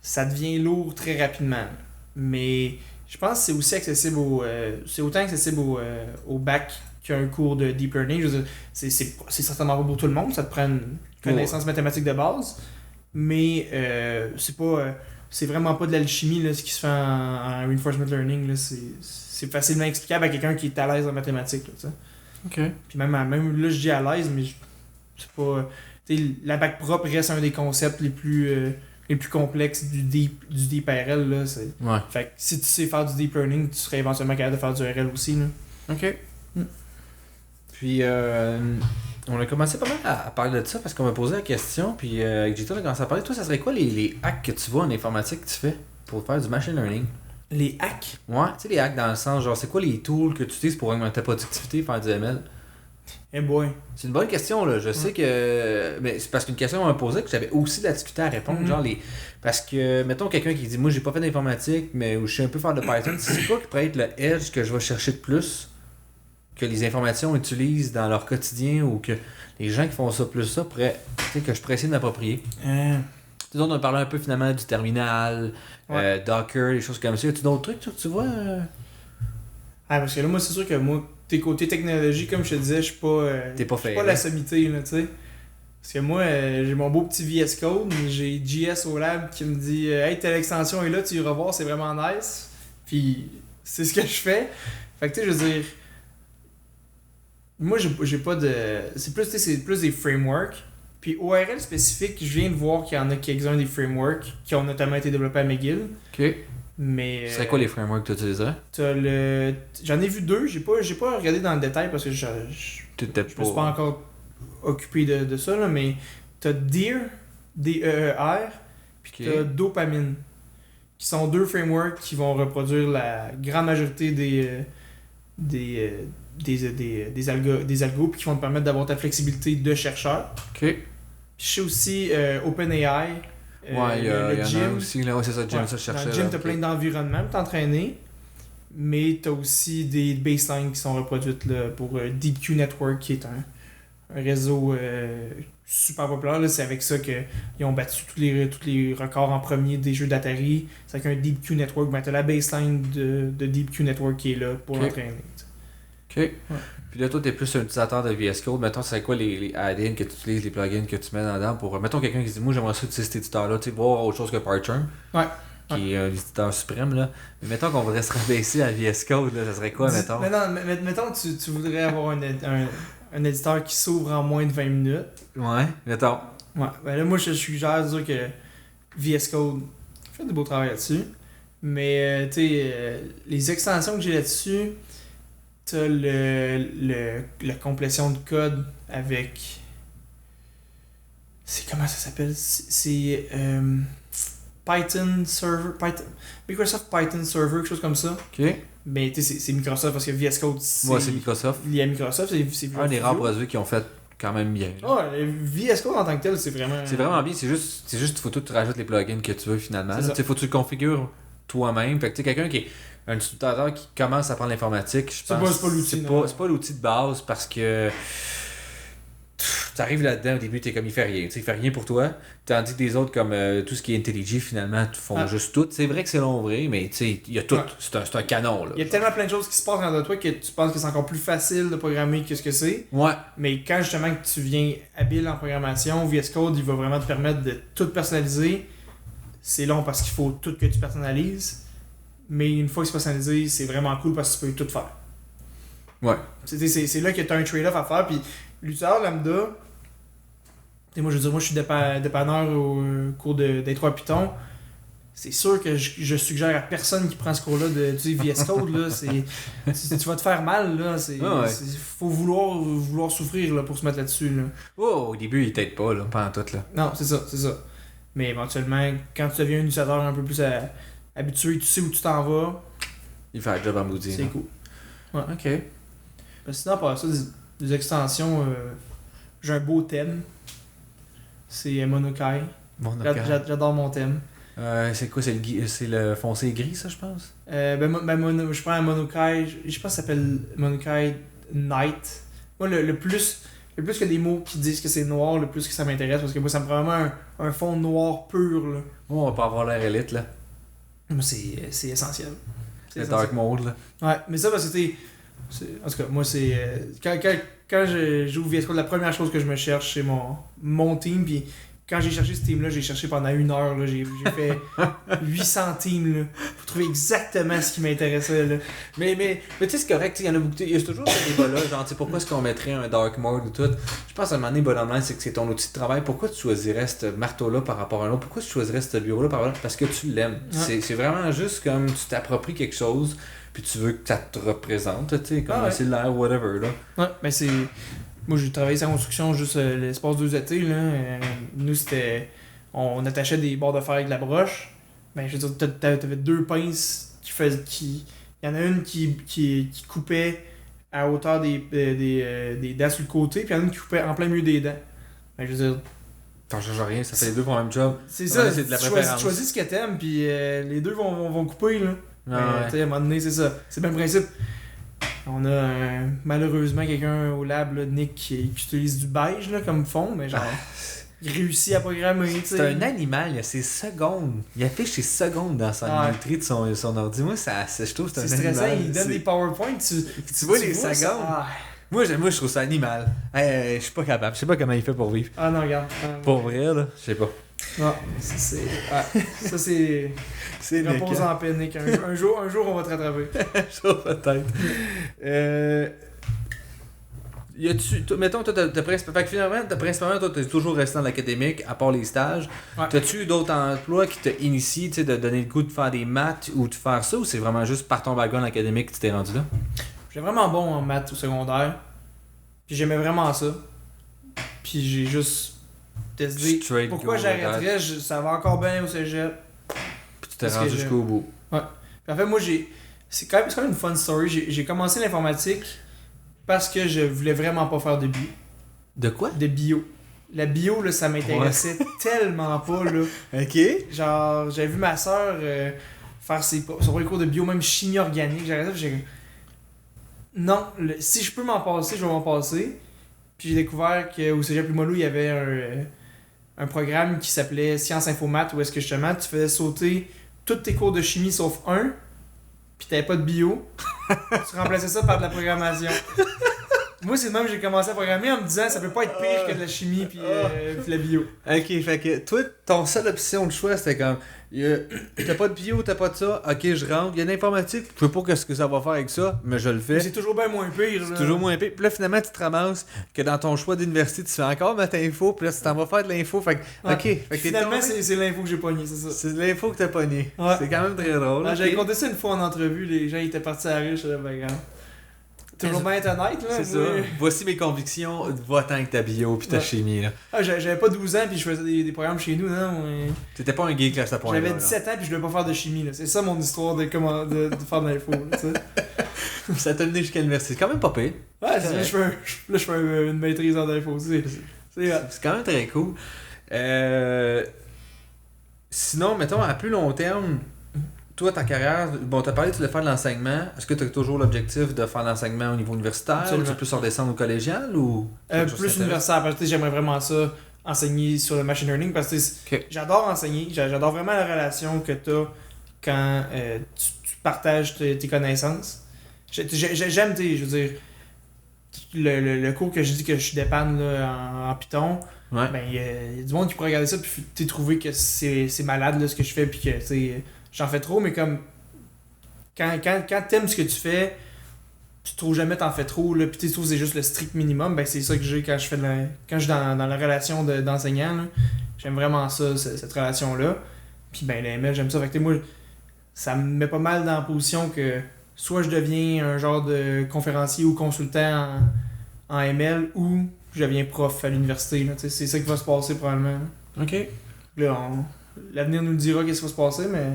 S2: ça devient lourd très rapidement. Mais je pense que c'est aussi accessible c'est autant accessible au bac qu'un cours de deep learning. Je veux dire, c'est certainement pas pour tout le monde, ça te prend une connaissance mathématique de base, mais c'est vraiment pas de l'alchimie là, ce qui se fait en reinforcement learning. Là, c'est facilement explicable à quelqu'un qui est à l'aise en mathématiques. Là,
S1: OK.
S2: puis même là, je dis à l'aise, mais c'est pas. La bac propre reste un des concepts les plus complexes du deep RL. Là,
S1: Ouais.
S2: fait que si tu sais faire du deep learning, tu serais éventuellement capable de faire du RL aussi. Là.
S1: OK. Puis, on a commencé pas mal à parler de ça parce qu'on m'a posé la question. Puis, avec Gita, on a commencé à parler. Toi, ça serait quoi les hacks que tu vois en informatique que tu fais pour faire du machine learning?
S2: Les hacks.
S1: Ouais, tu sais, les hacks dans le sens, genre, c'est quoi les tools que tu utilises pour augmenter ta productivité, faire du ML?
S2: Eh boy.
S1: C'est une bonne question, là. Je sais que. Mais c'est parce qu'une question qu'on m'a posée que j'avais aussi de la difficulté à répondre.
S2: Mhm.
S1: Genre, parce que, mettons, quelqu'un qui dit, moi, j'ai pas fait d'informatique, mais je sais un peu faire de Python. C'est quoi qui pourrait être le edge que je vais chercher de plus que les informations utilisent dans leur quotidien ou que les gens qui font ça plus ça pourraient, tu sais, que je pourrais essayer de m'approprier? on a parlé un peu finalement du terminal, Docker, des choses comme ça. As-tu d'autres trucs que tu vois?
S2: Parce que là, moi, c'est sûr que moi, côté technologie, comme je te disais, je suis pas.
S1: T'es pas fait.
S2: Je suis pas la sommité, là, tu sais. Parce que moi, j'ai mon beau petit VS Code, j'ai JS au lab qui me dit hey, telle extension est là, tu iras voir, c'est vraiment nice. Puis c'est ce que je fais. Fait que tu sais, je veux dire. Moi, j'ai pas de. C'est plus des frameworks. Puis ORL spécifique, je viens de voir qu'il y en a quelques-uns des frameworks qui ont notamment été développés à McGill.
S1: Ok.
S2: Mais.
S1: Ce serait quoi les frameworks que tu utiliserais?
S2: J'en ai vu deux, j'ai pas regardé dans le détail parce que je me suis pas encore occupé de ça, là, mais t'as Deer, D-E-E-R, puis t'as Dopamine, qui sont deux frameworks qui vont reproduire la grande majorité des algos, puis qui vont te permettre d'avoir ta flexibilité de chercheur.
S1: Ok.
S2: Puis je sais aussi OpenAI,
S1: il y en a aussi, là, c'est ça, Jim, ça, je cherchais.
S2: Dans le gym, t'as plein d'environnements pour t'entraîner, mais t'as aussi des baselines qui sont reproduites là, pour DeepQ Network, qui est un réseau super populaire. Là, c'est avec ça qu'ils ont battu tous les records en premier des jeux d'Atari. C'est avec un DeepQ Network. Ben, t'as la baseline de DeepQ Network qui est là pour l'entraîner.
S1: Ok. Ouais. Puis là, toi, t'es plus un utilisateur de VS Code. Mettons, c'est quoi les add-ins que tu utilises, les plugins que tu mets dedans pour. Mettons quelqu'un qui dit moi, j'aimerais ça utiliser cet éditeur-là, tu sais, voir autre chose que PyCharm.
S2: Ouais.
S1: Qui est l'éditeur suprême, là. Mais mettons qu'on voudrait se rabaisser à VS Code, là, ça serait quoi, mettons?
S2: Mettons que tu voudrais avoir un éditeur qui s'ouvre en moins de 20 minutes.
S1: Ouais, mettons.
S2: Ouais, ben là, moi, je suggère de dire que VS Code fait de beau travail là-dessus. Mais, tu sais, les extensions que j'ai là-dessus, t'as la complétion de code avec... Comment ça s'appelle? C'est Python Server... Microsoft Python Server, quelque chose comme ça.
S1: Ok.
S2: Mais tu sais, c'est Microsoft parce que VS Code,
S1: c'est Microsoft.
S2: Lié à Microsoft, c'est
S1: un des rares produits qui ont fait quand même bien.
S2: Ouais, VS Code en tant que tel, c'est vraiment...
S1: C'est vraiment bien, c'est juste faut que tu rajoutes les plugins que tu veux finalement. Tu sais, faut que tu le configures toi-même. Fait que tu sais, quelqu'un qui est un utilisateur qui commence à apprendre l'informatique, je pense c'est pas l'outil de base parce que tu arrives là-dedans au début, t'es comme il fait rien. Il fait rien pour toi. Tandis que des autres comme tout ce qui est IntelliJ finalement font juste tout. C'est vrai que c'est long vrai, mais il y a tout. Ouais. C'est un canon. Là,
S2: il y a tellement plein de choses qui se passent dans toi que tu penses que c'est encore plus facile de programmer que ce que c'est.
S1: Ouais.
S2: Mais quand justement que tu viens habile en programmation, VS Code il va vraiment te permettre de tout personnaliser. C'est long parce qu'il faut tout que tu personnalises. Mais une fois que c'est personnalisé, c'est vraiment cool parce que tu peux tout faire.
S1: Ouais.
S2: C'est là que tu as un trade-off à faire. Puis l'utilisateur lambda, moi je veux dire, moi je suis dépanneur au cours d'Intro Python. C'est sûr que je suggère à personne qui prend ce cours-là de VS Code. Là, tu vas te faire mal. Là, faut vouloir souffrir là, pour se mettre là-dessus. Là.
S1: Oh, au début, il t'aide pas, là, pas en tout. Là.
S2: Non, c'est ça. Mais éventuellement, quand tu deviens un utilisateur un peu plus habitué, tu sais où tu t'en vas.
S1: Il fait un job en maudit.
S2: C'est cool. Ouais, ok. Ben, sinon, par ça, des extensions, j'ai un beau thème. C'est Monokai. J'adore mon thème.
S1: C'est quoi? C'est le foncé gris, ça, je pense?
S2: Je prends un Monokai, je pense que ça s'appelle Monokai Night. Moi, le plus que des mots qui disent que c'est noir, le plus que ça m'intéresse, parce que moi, ça me prend vraiment un fond noir pur. Là.
S1: On va pas avoir l'air élite, là.
S2: Moi, c'est essentiel.
S1: Le dark mode, là.
S2: Ouais, mais ça, parce que en tout cas, moi, c'est... Quand je joue VS Code, la première chose que je me cherche, c'est mon team, puis quand j'ai cherché ce team-là, j'ai cherché pendant 1 heure, là, j'ai fait 800 teams, là, pour trouver exactement ce qui m'intéressait, là.
S1: Mais tu sais, c'est correct, il y en a beaucoup, il y a toujours ce débat-là, genre, tu sais, pourquoi est-ce qu'on mettrait un dark mode ou tout? Je pense à un moment donné, bottom line, c'est que c'est ton outil de travail. Pourquoi tu choisirais ce marteau-là par rapport à un autre? Pourquoi tu choisirais ce bureau-là par rapport à un autre? Parce que tu l'aimes. Ouais. C'est vraiment juste comme tu t'appropries quelque chose, puis tu veux que ça te représente, tu sais, comme c'est l'air, whatever, là.
S2: Ouais, mais c'est... Moi, j'ai travaillé sa construction juste l'espace 2 étés, là. Nous, c'était... On attachait des barres de fer avec de la broche. Ben, je veux dire, t'avais 2 pinces qui... Il y en a une qui coupait à hauteur des dents sur le côté, puis il y en a une qui coupait en plein milieu des dents. Ben, je veux dire...
S1: T'en changes rien, ça fait les deux pour le même job.
S2: C'est ça, c'est de la préférence. Tu choisis ce que t'aimes, puis les deux vont couper, là. Tu sais, à un moment donné, c'est ça. C'est le même principe. On a malheureusement quelqu'un au lab, là, Nick, qui utilise du beige là, comme fond, mais genre... il réussit à programmer, tu sais.
S3: C'est un animal, il a ses secondes. Il affiche ses secondes dans sa minuterie de son ordi. Moi, je trouve que c'est un
S2: stressant,
S3: animal.
S2: il donne des PowerPoints,
S3: tu vois les secondes.
S2: Ça.
S3: Moi, je trouve ça animal. Je suis pas capable. Je sais pas comment il fait pour vivre.
S2: Ah non, regarde.
S3: Pour vrai, là, je sais pas.
S2: Non, ça c'est...
S3: C'est
S2: repose en paix, Nick. Un jour, on va te rattraper.
S3: Ça, peut-être. Mettons, toi, principalement, toi, t'es toujours resté dans l'académique, à part les stages.
S2: Ouais.
S3: T'as-tu eu d'autres emplois qui t'ont initié, tu sais, de donner le goût de faire des maths ou de faire ça, ou c'est vraiment juste par ton background académique que tu t'es rendu là?
S2: J'étais vraiment bon en maths au secondaire. Puis j'aimais vraiment ça. Puis j'ai juste décidé
S3: Straight
S2: pourquoi
S3: go,
S2: j'arrêterais, ça va encore bien au cégep.
S3: Puis tu t'es
S2: Parce
S3: rendu
S2: que
S3: jusqu'au bout.
S2: Ouais. Puis en fait, moi, c'est quand même une fun story. J'ai commencé l'informatique parce que je voulais vraiment pas faire de bio.
S3: De quoi?
S2: De bio. La bio, là, ça m'intéressait tellement pas, là.
S3: Ok.
S2: Genre, j'avais vu ma soeur faire son premier cours de bio, même chimie organique. J'ai arrêté, j'ai non, si je peux m'en passer, je vais m'en passer. Puis j'ai découvert qu'au Cégep Limoilou, il y avait un programme qui s'appelait Sciences Info Maths, où est-ce que justement tu faisais sauter tous tes cours de chimie sauf un, puis t'avais pas de bio. Tu remplaçais ça par de la programmation. Moi, c'est de même que j'ai commencé à programmer en me disant ça peut pas être pire que de la chimie puis la bio.
S3: Ok, fait que toi, ton seule option de choix, c'était comme t'as pas de bio, t'as pas de ça, ok, je rentre. Il y a l'informatique, je sais pas ce que ça va faire avec ça, mais je le fais.
S2: C'est toujours bien moins pire.
S3: C'est toujours moins pire. Puis là, finalement, tu te ramasses que dans ton choix d'université, tu fais encore maths info, puis là, tu t'en vas faire de l'info. Fait que,
S2: Ouais.
S3: ok. Fait que
S2: finalement, c'est l'info que j'ai pogné, c'est ça.
S3: C'est de l'info que t'as pogné.
S2: Ouais.
S3: C'est quand même très drôle.
S2: Ouais,
S3: ok.
S2: j'avais compté ça une fois en entrevue, les gens ils étaient partis à la riche, là, ben, regarde. Toujours bien être honnête, là.
S3: C'est ça. Voici mes convictions, va-t'en avec ta bio puis ta chimie, là.
S2: Ah, j'avais pas 12 ans puis je faisais des programmes chez nous, non.
S3: T'étais pas un geek à ce point-là.
S2: J'avais 17 ans puis je voulais pas faire de chimie, là. C'est ça mon histoire de faire de l'info, tu sais.
S3: Ça t'a mené jusqu'à l'université. C'est quand même pas pire.
S2: Ouais, je fais une maîtrise en info aussi.
S3: C'est quand même très cool. Sinon, mettons, à plus long terme, toi, ta carrière, bon, t'as parlé que tu voulais faire de l'enseignement. Est-ce que tu as toujours l'objectif de faire de l'enseignement au niveau universitaire?
S2: Absolument.
S3: Ou tu veux plus redescendre au collégial ou
S2: Plus universitaire, parce que j'aimerais vraiment ça, enseigner sur le machine learning, parce que j'adore enseigner, j'adore vraiment la relation que t'as quand tu partages tes connaissances. J'aime, je veux dire, le cours que je dis que je dépanne là, en Python,
S3: ouais.
S2: ben il y a du monde qui pourrait regarder ça puis trouver que c'est malade là, ce que je fais puis que j'en fais trop, mais comme quand t'aimes ce que tu fais, tu trouves jamais t'en fais trop là, puis tu trouves que c'est juste le strict minimum, ben c'est ça que j'ai quand je suis dans la relation d'enseignant là. J'aime vraiment ça, cette relation là. Puis ben l'AML, j'aime ça. Fait que moi, ça me met pas mal dans la position que soit je deviens un genre de conférencier ou consultant en ML, ou je deviens prof à l'université. Là, c'est ça qui va se passer probablement. Là.
S3: Ok.
S2: Là, l'avenir nous le dira qu'est-ce qui va se passer, mais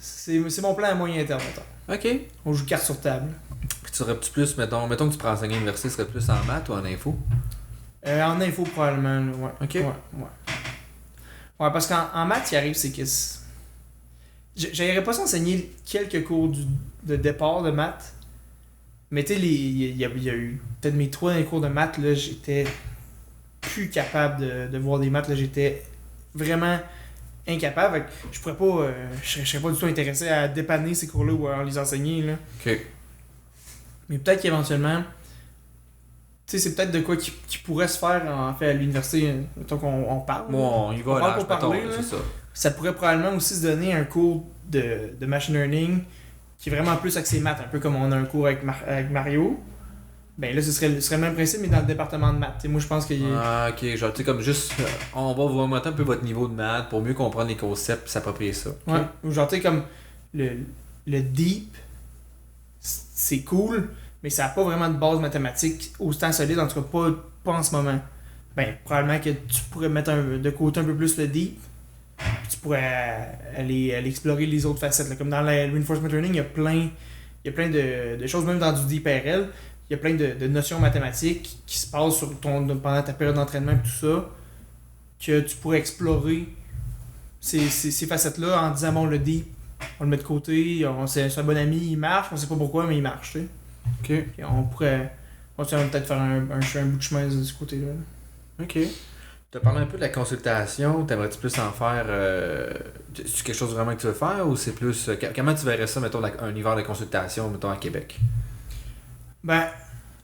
S2: c'est mon plan à moyen terme.
S3: Ok.
S2: On joue carte sur table.
S3: Puis tu serais-tu plus, mettons que tu pourrais enseigner à l'université, serait plus en maths ou en info?
S2: En info probablement, là, ouais.
S3: Ok.
S2: Ouais, parce qu'en maths, il arrive, c'est que j'aimerais pas s'enseigner quelques cours de départ de maths, mais tu sais, il y a eu peut-être mes 3 derniers cours de maths, là, j'étais plus capable de voir des maths, là, j'étais vraiment incapable. Fait que je pourrais pas, je serais pas du tout intéressé à dépanner ces cours-là ou à les enseigner, là.
S3: Ok.
S2: Mais peut-être qu'éventuellement, tu sais, c'est peut-être de quoi qui pourrait se faire en fait à l'université, mettons qu'on parle.
S3: Bon, il va là,
S2: parler,
S3: c'est ça.
S2: Ça pourrait probablement aussi se donner un cours de machine learning qui est vraiment plus axé maths, un peu comme on a un cours avec Mario. Ben là, ce serait le même principe, mais dans le département de maths. Et moi, je pense qu'il y a...
S3: Ah, ok. Genre, tu sais, comme juste, on va vous remonter un peu votre niveau de maths pour mieux comprendre les concepts et s'approprier ça. Okay?
S2: Ouais. Ou genre, tu sais, comme le deep, c'est cool, mais ça n'a pas vraiment de base mathématique autant solide, en tout cas pas en ce moment. Ben, probablement que tu pourrais mettre de côté un peu plus le deep, puis tu pourrais aller explorer les autres facettes. Là. Comme dans le reinforcement learning, il y a plein de choses, même dans du deep RL, il y a plein de notions mathématiques qui se passent pendant ta période d'entraînement et tout ça, que tu pourrais explorer ces facettes-là en disant, bon, le deep, on le met de côté, c'est un bon ami, il marche, on sait pas pourquoi, mais il marche, tu sais.
S3: Ok.
S2: Puis on pourrait peut-être faire un bout de chemin de ce côté-là.
S3: Ok. Tu as parlé un peu de la consultation. T'aimerais-tu plus en faire... c'est quelque chose vraiment que tu veux faire ou c'est plus... comment tu verrais ça, mettons, un hiver de consultation, mettons, à Québec?
S2: Ben,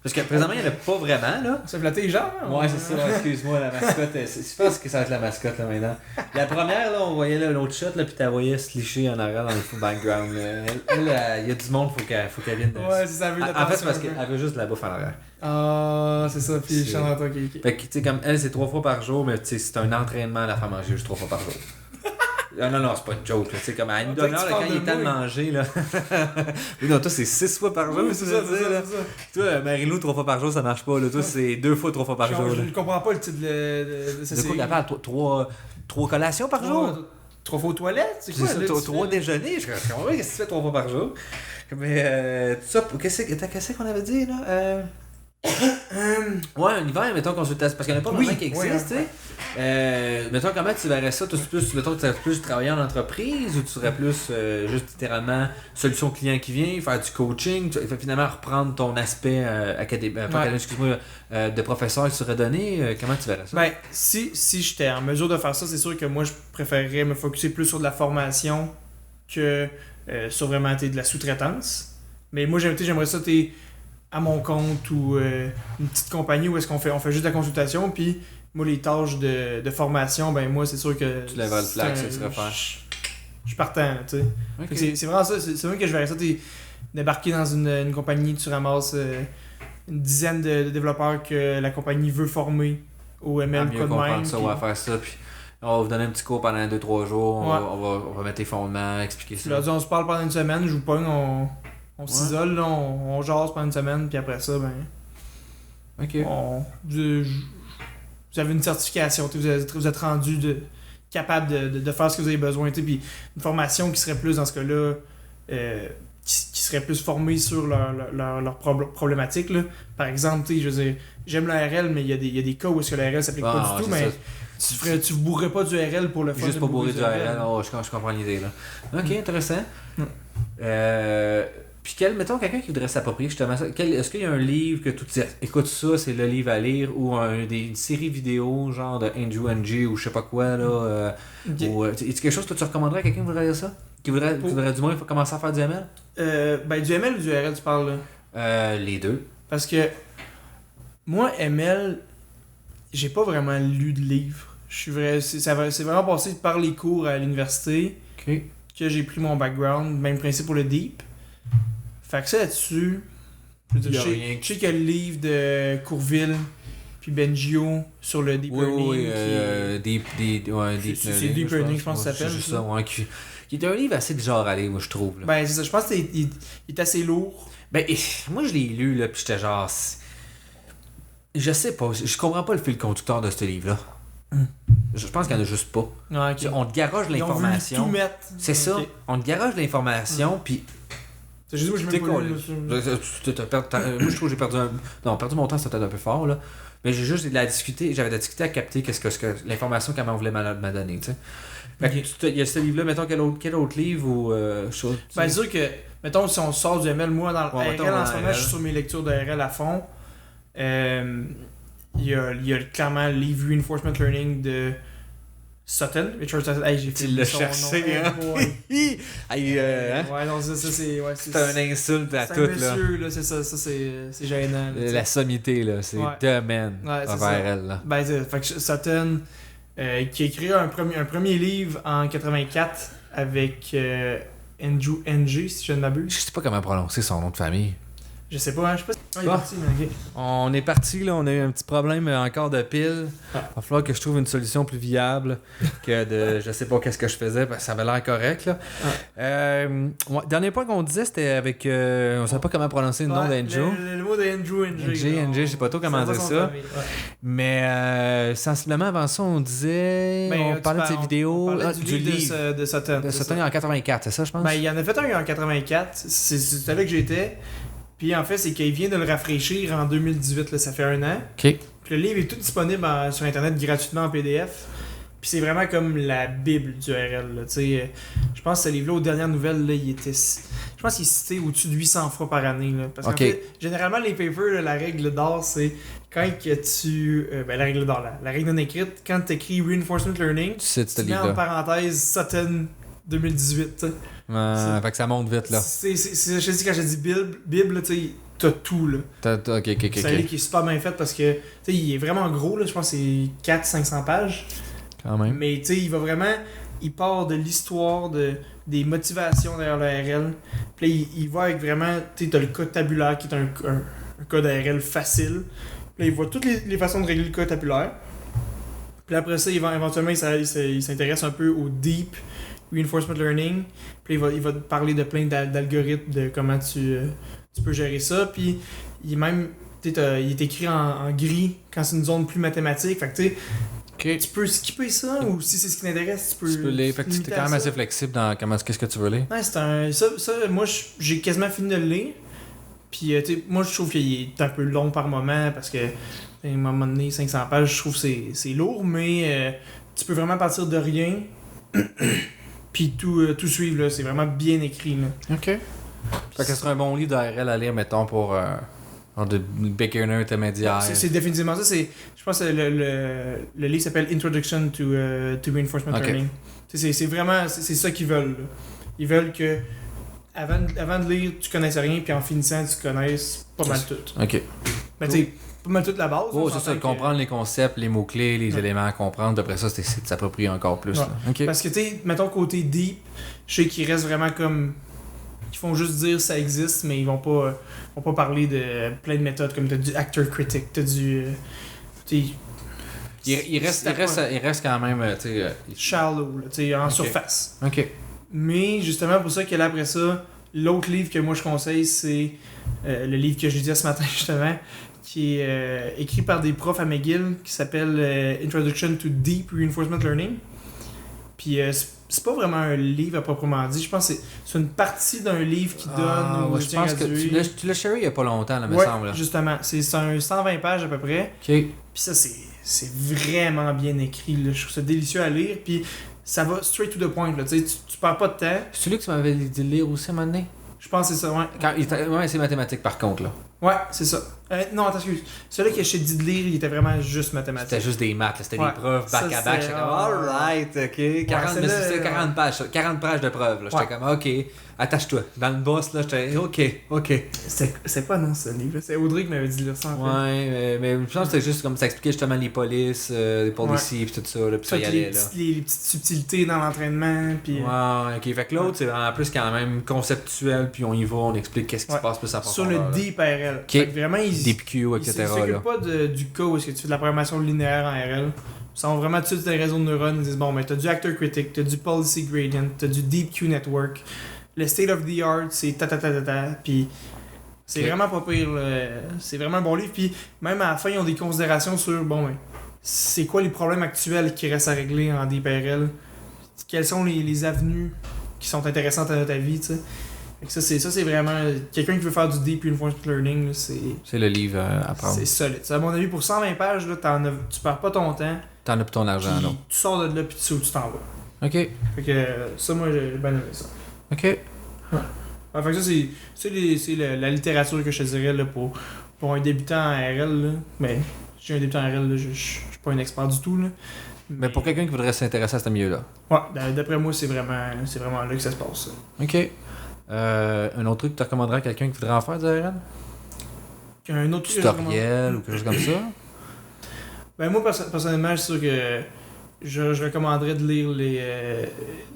S3: Parce que présentement, il n'y en a pas vraiment, là.
S2: ça flattait les gens. Hein?
S3: Ouais, c'est ça. Excuse-moi, la mascotte. Je pense que ça va être la mascotte, là, maintenant. La première, là, on voyait là, l'autre shot, là, puis tu la voyais se licher en arrière dans le background. Elle, il y a du monde, faut qu'elle vienne.
S2: Ouais, c'est ça, elle veut
S3: En fait, c'est parce qu'elle veut juste de la bouffe en arrière.
S2: Ah, c'est ça, puis je suis en train de...
S3: Fait que, tu sais, comme elle, c'est 3 fois par jour, mais tu sais, c'est un entraînement à la faire manger juste 3 fois par jour. Non, c'est pas une joke, là. Tu sais, comme à une demi-heure, quand il est temps de manger, là. Oui, non, toi, c'est 6 fois par jour,
S2: Oui, c'est ça, c'est ça.
S3: Toi, Marie-Lou, 3 fois par jour, ça marche pas, là. Toi, c'est 2 fois 3 fois par jour, là.
S2: Je comprends pas le titre de
S3: C'est quoi qu'il appelle 3 collations par jour?
S2: 3 fois aux toilettes? C'est quoi, là?
S3: 3 déjeuners? Je comprends pas qu'est-ce que tu fais 3 fois par jour. Mais, tout ça, qu'est-ce qu'on avait dit, là? Ouais, un hiver, mettons, consultation. Parce qu'il n'y en a pas vraiment qui existe, tu sais. Mettons, comment tu verrais ça? Mettons que tu serais plus travailler en entreprise ou tu serais plus juste littéralement solution client qui vient, faire du coaching, finalement reprendre ton aspect académique, excuse-moi, de professeur que tu serais donné. Comment tu verrais ça?
S2: Ben, si j'étais en mesure de faire ça, c'est sûr que moi, je préférerais me focusser plus sur de la formation que sur vraiment de la sous-traitance. Mais moi, j'aimerais ça, à mon compte ou une petite compagnie où est-ce qu'on fait juste de la consultation, puis moi les tâches de formation, ben moi c'est sûr que
S3: tu lèves le flag, ça tu serais faire.
S2: Je suis partant, tu sais. Okay. C'est vraiment ça, c'est vrai que je verrais ça, débarquer dans une compagnie, tu ramasses une dizaine de développeurs que la compagnie veut former au ML
S3: mieux comprendre ça, on va faire ça, puis on va vous donner un petit cours pendant 2-3 jours, on va mettre les fondements, expliquer ça.
S2: Là, on se parle pendant une semaine, je vous pogne, on s'isole, là, on jase pendant une semaine, puis après ça, ben.
S3: Ok.
S2: Vous avez une certification, vous êtes rendu capable de faire ce que vous avez besoin, puis une formation qui serait plus dans ce cas-là, qui serait plus formée sur leur problématique. Là. Par exemple, je veux dire, j'aime l'ARL, mais il y a des cas où est-ce que l'ARL s'applique pas du tout, mais tu bourrais pas du RL pour le fun.
S3: Juste pour bourrer du RL, je comprends l'idée là. Ok, intéressant. Puis mettons quelqu'un qui voudrait s'approprier justement ça, est-ce qu'il y a un livre que tu te dis écoute ça, c'est le livre à lire, ou une série vidéo genre de Andrew Ng ou je sais pas quoi là, ou est-ce quelque chose que tu recommanderais à quelqu'un qui voudrait lire ça? Qui voudrait du moins commencer à faire du ML?
S2: Ben du ML ou du RL tu parles là?
S3: Les deux.
S2: Parce que moi ML, j'ai pas vraiment lu de livre. C'est vraiment passé par les cours à l'université que j'ai pris mon background, même principe pour le deep. Fait que ça là-dessus, je sais qu'il y a le livre de Courville puis Bengio sur le deep learning. C'est deep learning, je pense que ça s'appelle.
S3: C'est ça, ouais, qui est un livre assez de genre à lire, moi je trouve. Là.
S2: Ben c'est ça, je pense qu'il est assez lourd.
S3: Ben moi je l'ai lu là, puis j'étais genre, je sais pas, je comprends pas le fil conducteur de ce livre-là. Je pense qu'il y en a juste pas.
S2: Ah, okay.
S3: On te garoche l'information.
S2: Ils ont voulu tout mettre.
S3: C'est ça, on te garoche l'information, puis.
S2: C'est juste moi je me
S3: moi je trouve que j'ai perdu perdu mon temps, c'était peut-être un peu fort là. Mais j'ai juste j'avais de la difficulté à capter qu'est-ce que l'information qu'elle m'en voulait me donner, tu sais. Il y a ce livre là, mettons quel autre livre ou chose.
S2: Ben c'est sûr que mettons si on sort du ML, moi dans le RL en ce moment, je suis sur mes lectures de RL à fond. Il y a clairement le livre Reinforcement Learning de Sutton, Richard Sutton. Hey, j'ai fait
S3: le chercher, hein?
S2: Ouais, non, ça c'est... Ouais,
S3: c'est un insulte à tout, là.
S2: C'est un monsieur, là, c'est ça c'est gênant. Là,
S3: la sommité, là, c'est domaine envers elle, là.
S2: Ben, fait que Sutton, qui a écrit un premier livre en 84 avec Andrew Ng, si je ne m'abuse.
S3: Je sais pas comment prononcer son nom de famille.
S2: Je sais pas, il est parti, mais ok.
S3: On est parti, là, on a eu un petit problème encore de pile. Il va falloir que je trouve une solution plus viable que de je sais pas qu'est-ce que je faisais, parce que ça avait l'air correct, là. Dernier point qu'on disait, c'était avec... on savait pas comment prononcer le nom d'Andrew.
S2: Le mot d'Andrew Ng.
S3: Je sais pas trop comment dire ça. Mais sensiblement, avant ça, on disait... on parlait de ses vidéos...
S2: On parlait du livre de Sutton.
S3: De Sutton en 84, c'est ça, je pense?
S2: Ben, il y en a fait un en 84. C'est là que j'étais. Puis en fait, c'est qu'il vient de le rafraîchir en 2018, là, ça fait 1 an.
S3: Puis
S2: le livre est tout disponible sur Internet gratuitement en PDF. Puis c'est vraiment comme la bible du RL. Je pense que ce livre-là, aux dernières nouvelles, là, il Je pense qu'il est cité au-dessus de 800 fois par année. Là, parce
S1: Ok.
S2: qu'en fait, généralement, les papers, là, la règle d'or, c'est quand que tu. La règle d'or, la règle non écrite, quand tu écris Reinforcement Learning,
S1: Tu cites ce
S2: tu mets en
S1: livre-là.
S2: parenthèse Sutton 2018. t'sais.
S1: Fait que ça monte vite, là.
S2: Je te dis, quand j'ai dit Bible, tu sais, t'as tout. Là.
S1: Ok.
S2: C'est un livre qui est super bien fait parce que tu sais, il est vraiment gros. Là, je pense que c'est 400-500 pages.
S1: Quand même.
S2: Mais tu sais, il va vraiment. Il part de l'histoire, des motivations derrière l'ARL. Puis là, il va avec vraiment. Tu sais, t'as le code tabulaire qui est un code ARL facile. Puis là, il voit toutes les façons de régler le code tabulaire. Puis après ça, éventuellement, il s'intéresse un peu au deep reinforcement learning. Puis il va te parler de plein d'algorithmes, de comment tu peux gérer ça. Puis il est même. Il est écrit en gris quand c'est une zone plus mathématique. Fait que tu sais.
S1: Ok.
S2: Tu peux skipper ça ou si c'est ce qui t'intéresse, tu peux.
S1: lire. Fait que
S2: limiter
S1: t'es quand
S2: à
S1: même
S2: ça.
S1: assez flexible dans qu'est-ce que tu veux lire.
S2: Ouais, c'est un. Ça, moi, j'ai quasiment fini de le lire. Puis, tu sais, moi, je trouve qu'il est un peu long par moment parce que, à un moment donné, 500 pages, je trouve que c'est lourd, mais tu peux vraiment partir de rien. Puis tout suivre, là. C'est vraiment bien écrit, là.
S1: Ok. Fait que ce serait un bon livre d'ARL à lire, mettons, pour genre de beginner intermédiaire.
S2: C'est définitivement ça. Je pense que le livre s'appelle Introduction to Reinforcement
S1: Ok.
S2: Learning. C'est vraiment c'est ça qu'ils veulent. Là. Ils veulent que avant de lire, tu connaisses rien, puis en finissant, tu connaisses pas mal tout.
S1: Ok.
S2: Mais tu sais, pas mal toute la base.
S1: Oh,
S2: on
S1: c'est
S2: s'entend
S1: ça,
S2: que-
S1: comprendre les concepts, les mots-clés, les
S2: Ouais.
S1: éléments à comprendre. D'après ça, c'est de s'approprier encore plus.
S2: Ouais.
S1: Là. Ok.
S2: Parce que tu sais, mettons côté deep, je sais qu'ils restent vraiment comme. Ils font juste dire ça existe, mais ils vont pas parler de plein de méthodes, comme t'as du actor critic, t'as du. Tu sais,
S1: Il reste quand même, tu sais.
S2: shallow, là, tu sais, en
S1: Ok.
S2: surface.
S1: Ok.
S2: Mais justement, pour ça que là, après ça, l'autre livre que moi je conseille, c'est le livre que je disais ce matin, justement, qui est écrit par des profs à McGill, qui s'appelle Introduction to Deep Reinforcement Learning. Puis c'est pas vraiment un livre à proprement dit, je pense que c'est une partie d'un livre qui donne aux
S1: ouais, je
S2: étudiants
S1: pense que
S2: gradués.
S1: tu l'as share il y a pas longtemps, là, me
S2: Ouais,
S1: semble. Là.
S2: justement. C'est un 120 pages à peu près.
S1: Ok.
S2: Puis ça, c'est vraiment bien écrit. Là. Je trouve ça délicieux à lire. Puis ça va straight to the point. Là. Tu perds pas de temps.
S1: C'est celui que tu m'avais dit de lire aussi, un moment donné?
S2: Je pense que c'est ça, ouais.
S1: Ouais, c'est mathématique par contre, là.
S2: Ouais, c'est ça. Non, attends, excuse. Celui que je t'ai dit de lire, il était vraiment juste
S1: C'était
S2: mathématique.
S1: juste des maths, là. C'était
S2: Ouais.
S1: des preuves
S2: Ça,
S1: back-à-back.
S2: c'est-
S1: J'étais comme, alright, ok. 40, mais
S2: celle-là,
S1: c'était 40 pages, ça. 40 pages de preuves, là. J'étais
S2: Ouais.
S1: comme, ok, attache-toi. Dans le boss, là, j'étais, ok.
S2: C'est pas non, ce livre. C'est Audrey qui m'avait dit de lire ça, en fait.
S1: Ouais, mais je pense que c'était juste comme ça expliquait justement les polices, les policies, pis tout ça, là. Pis ça y
S2: Fait que
S1: allait, là.
S2: les petites subtilités dans l'entraînement. Puis,
S1: Ouais, ok. Fait que l'autre, c'est en plus quand même conceptuel, puis on y va, on explique qu'est-ce qui
S2: Ouais.
S1: se passe plus à
S2: sur le Deep RL.
S1: Ok.
S2: Fait que vraiment, ils
S1: DPQ,
S2: ils
S1: etc.
S2: s'occupent
S1: là.
S2: pas du cas où est-ce que tu fais de la programmation linéaire en RL. Ils sont vraiment tout de suite des réseaux de neurones. Ils disent bon, ben t'as du actor critic, t'as du policy gradient, t'as du deep Q network. Le state of the art, c'est ta. Puis c'est
S1: Ok.
S2: vraiment pas pire. Là. C'est vraiment un bon livre. Puis même à la fin, ils ont des considérations sur bon, ben, c'est quoi les problèmes actuels qui restent à régler en deep RL. Quelles sont les avenues qui sont intéressantes à ta vie, tu sais. Fait que ça, c'est vraiment. Quelqu'un qui veut faire du deep reinforcement learning, là,
S1: C'est le livre à prendre.
S2: c'est solide. À mon avis, pour 120 pages, là, tu perds pas ton temps.
S1: T'en as pour ton argent,
S2: Puis
S1: là.
S2: tu sors de là, puis tu sais où tu t'en vas.
S1: Ok.
S2: Fait que ça, moi, j'ai bien aimé ça.
S1: Ok.
S2: Ouais, fait que ça, c'est la littérature que je te dirais là, pour un débutant en RL. Là. Mais je suis un débutant en RL, là, je suis pas un expert du tout. Là.
S1: Mais pour quelqu'un qui voudrait s'intéresser à ce milieu-là.
S2: Ouais, d'après moi, c'est vraiment là que ça se passe. Ça.
S1: Ok. Un autre truc que tu recommanderais à quelqu'un qui voudrait en faire du ARN?
S2: Un autre truc que je recommande-
S1: Tutoriel ou quelque chose comme ça?
S2: Ben moi, personnellement, je suis sûr que je recommanderais de lire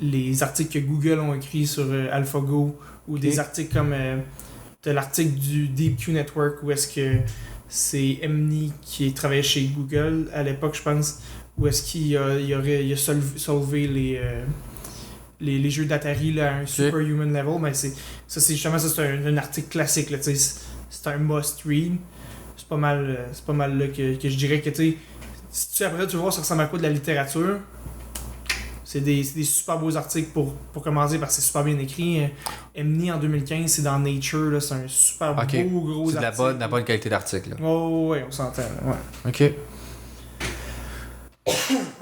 S2: les articles que Google ont écrits sur AlphaGo ou des articles comme t'as l'article du DeepQ Network où est-ce que c'est Emni qui travaillait chez Google à l'époque, je pense, où est-ce qu'il a solvé les jeux d'Atari là, à un superhuman level. Mais c'est justement c'est un article classique. Là, c'est un must read. C'est pas mal là que je dirais que si tu après tu vas voir ça ressemble à quoi de la littérature. C'est des super beaux articles pour commencer parce que c'est super bien écrit. Emni en 2015, c'est dans Nature, là, c'est un super
S1: Ok.
S2: beau gros
S1: C'est de
S2: article.
S1: la bonne qualité d'article. là.
S2: Oh ouais, on s'entend. Là, ouais.
S1: Ok.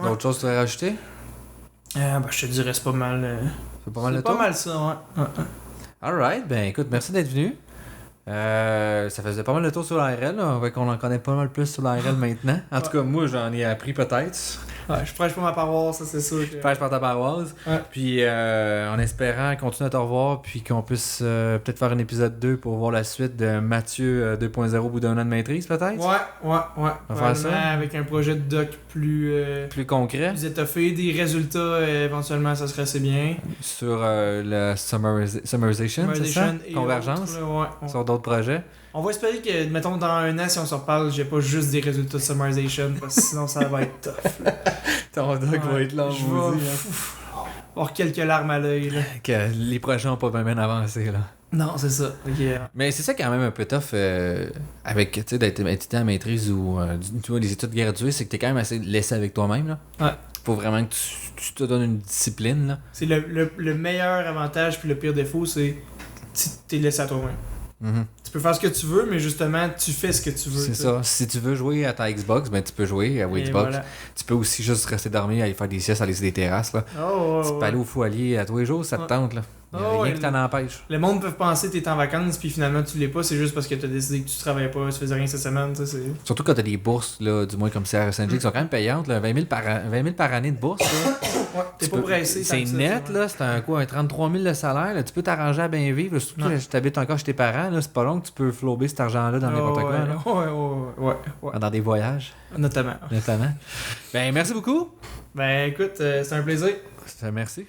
S1: D'autres choses que tu voudrais rajouter?
S2: Ben, je te dirais c'est pas mal.
S1: C'est pas mal
S2: C'est
S1: le
S2: pas
S1: tour?
S2: mal ça, ouais.
S3: Alright, ben écoute, merci d'être venu. Ça faisait pas mal de tour sur l'ARL, on voit qu'on en connaît pas mal plus sur l'ARL maintenant. En tout cas, moi j'en ai appris peut-être.
S2: Ouais, je prêche pour ma paroisse, ça c'est sûr.
S3: Je pêche par ta paroisse.
S2: Ouais.
S3: Puis en espérant continuer à te revoir, puis qu'on puisse peut-être faire un épisode 2 pour voir la suite de Mathieu 2.0 au bout d'un an de maîtrise, peut-être.
S2: Ouais.
S3: On va faire ça.
S2: Avec un projet de doc
S3: Plus concret.
S2: plus étoffé, des résultats éventuellement, ça serait assez bien.
S3: Sur la summarization, c'est ça?
S2: et
S3: Convergence.
S2: autres, là, ouais.
S3: Sur d'autres projets.
S2: On va espérer que, mettons, dans un an, si on se reparle, j'ai pas juste des résultats de summarization, parce que sinon ça va être tough. Là.
S3: Ton doc va être long.
S2: Je vais avoir quelques larmes à l'œil. Là.
S3: Que les projets n'ont pas bien avancé, là.
S2: Non, c'est ça.
S3: Mais c'est ça quand même un peu tough avec, tu sais, d'être étudiant à maîtrise ou tu vois, les études graduées, c'est que t'es quand même assez laissé avec toi-même, là.
S2: Ouais.
S3: Faut vraiment que tu te donnes une discipline, là.
S2: C'est le meilleur avantage puis le pire défaut, c'est tu t'es laissé à toi-même.
S3: Mm-hmm.
S2: Tu peux faire ce que tu veux, mais justement, tu fais ce que tu veux.
S3: C'est ça. Si tu veux jouer à ta Xbox, ben tu peux jouer à
S2: Et
S3: Xbox.
S2: voilà.
S3: Tu peux aussi juste rester dormir, aller faire des siestes, aller sur des terrasses, là. Tu peux aller au foyer à tous les jours, ça te tente, là. Il y a rien qui t'en empêche.
S2: Le monde peut penser que t'es en vacances, puis finalement tu l'es pas, c'est juste parce que t'as décidé que tu travaillais pas, tu faisais rien cette semaine, tu sais.
S3: Surtout quand t'as des bourses, là, du moins comme CRSNG, qui sont quand même payantes, là, 20 000 par année de bourse, là.
S2: Ouais, t'es pas pressé.
S3: C'est net, là, c'est un 33 000 de salaire, là, tu peux t'arranger à bien vivre, surtout que tu habites encore chez tes parents, là, c'est pas long que tu peux flouber cet argent-là dans n'importe quoi, là.
S2: Ouais.
S3: Dans des voyages,
S2: Notamment.
S3: notamment. Ben, merci beaucoup.
S2: Ben écoute, c'est un plaisir.
S3: Merci.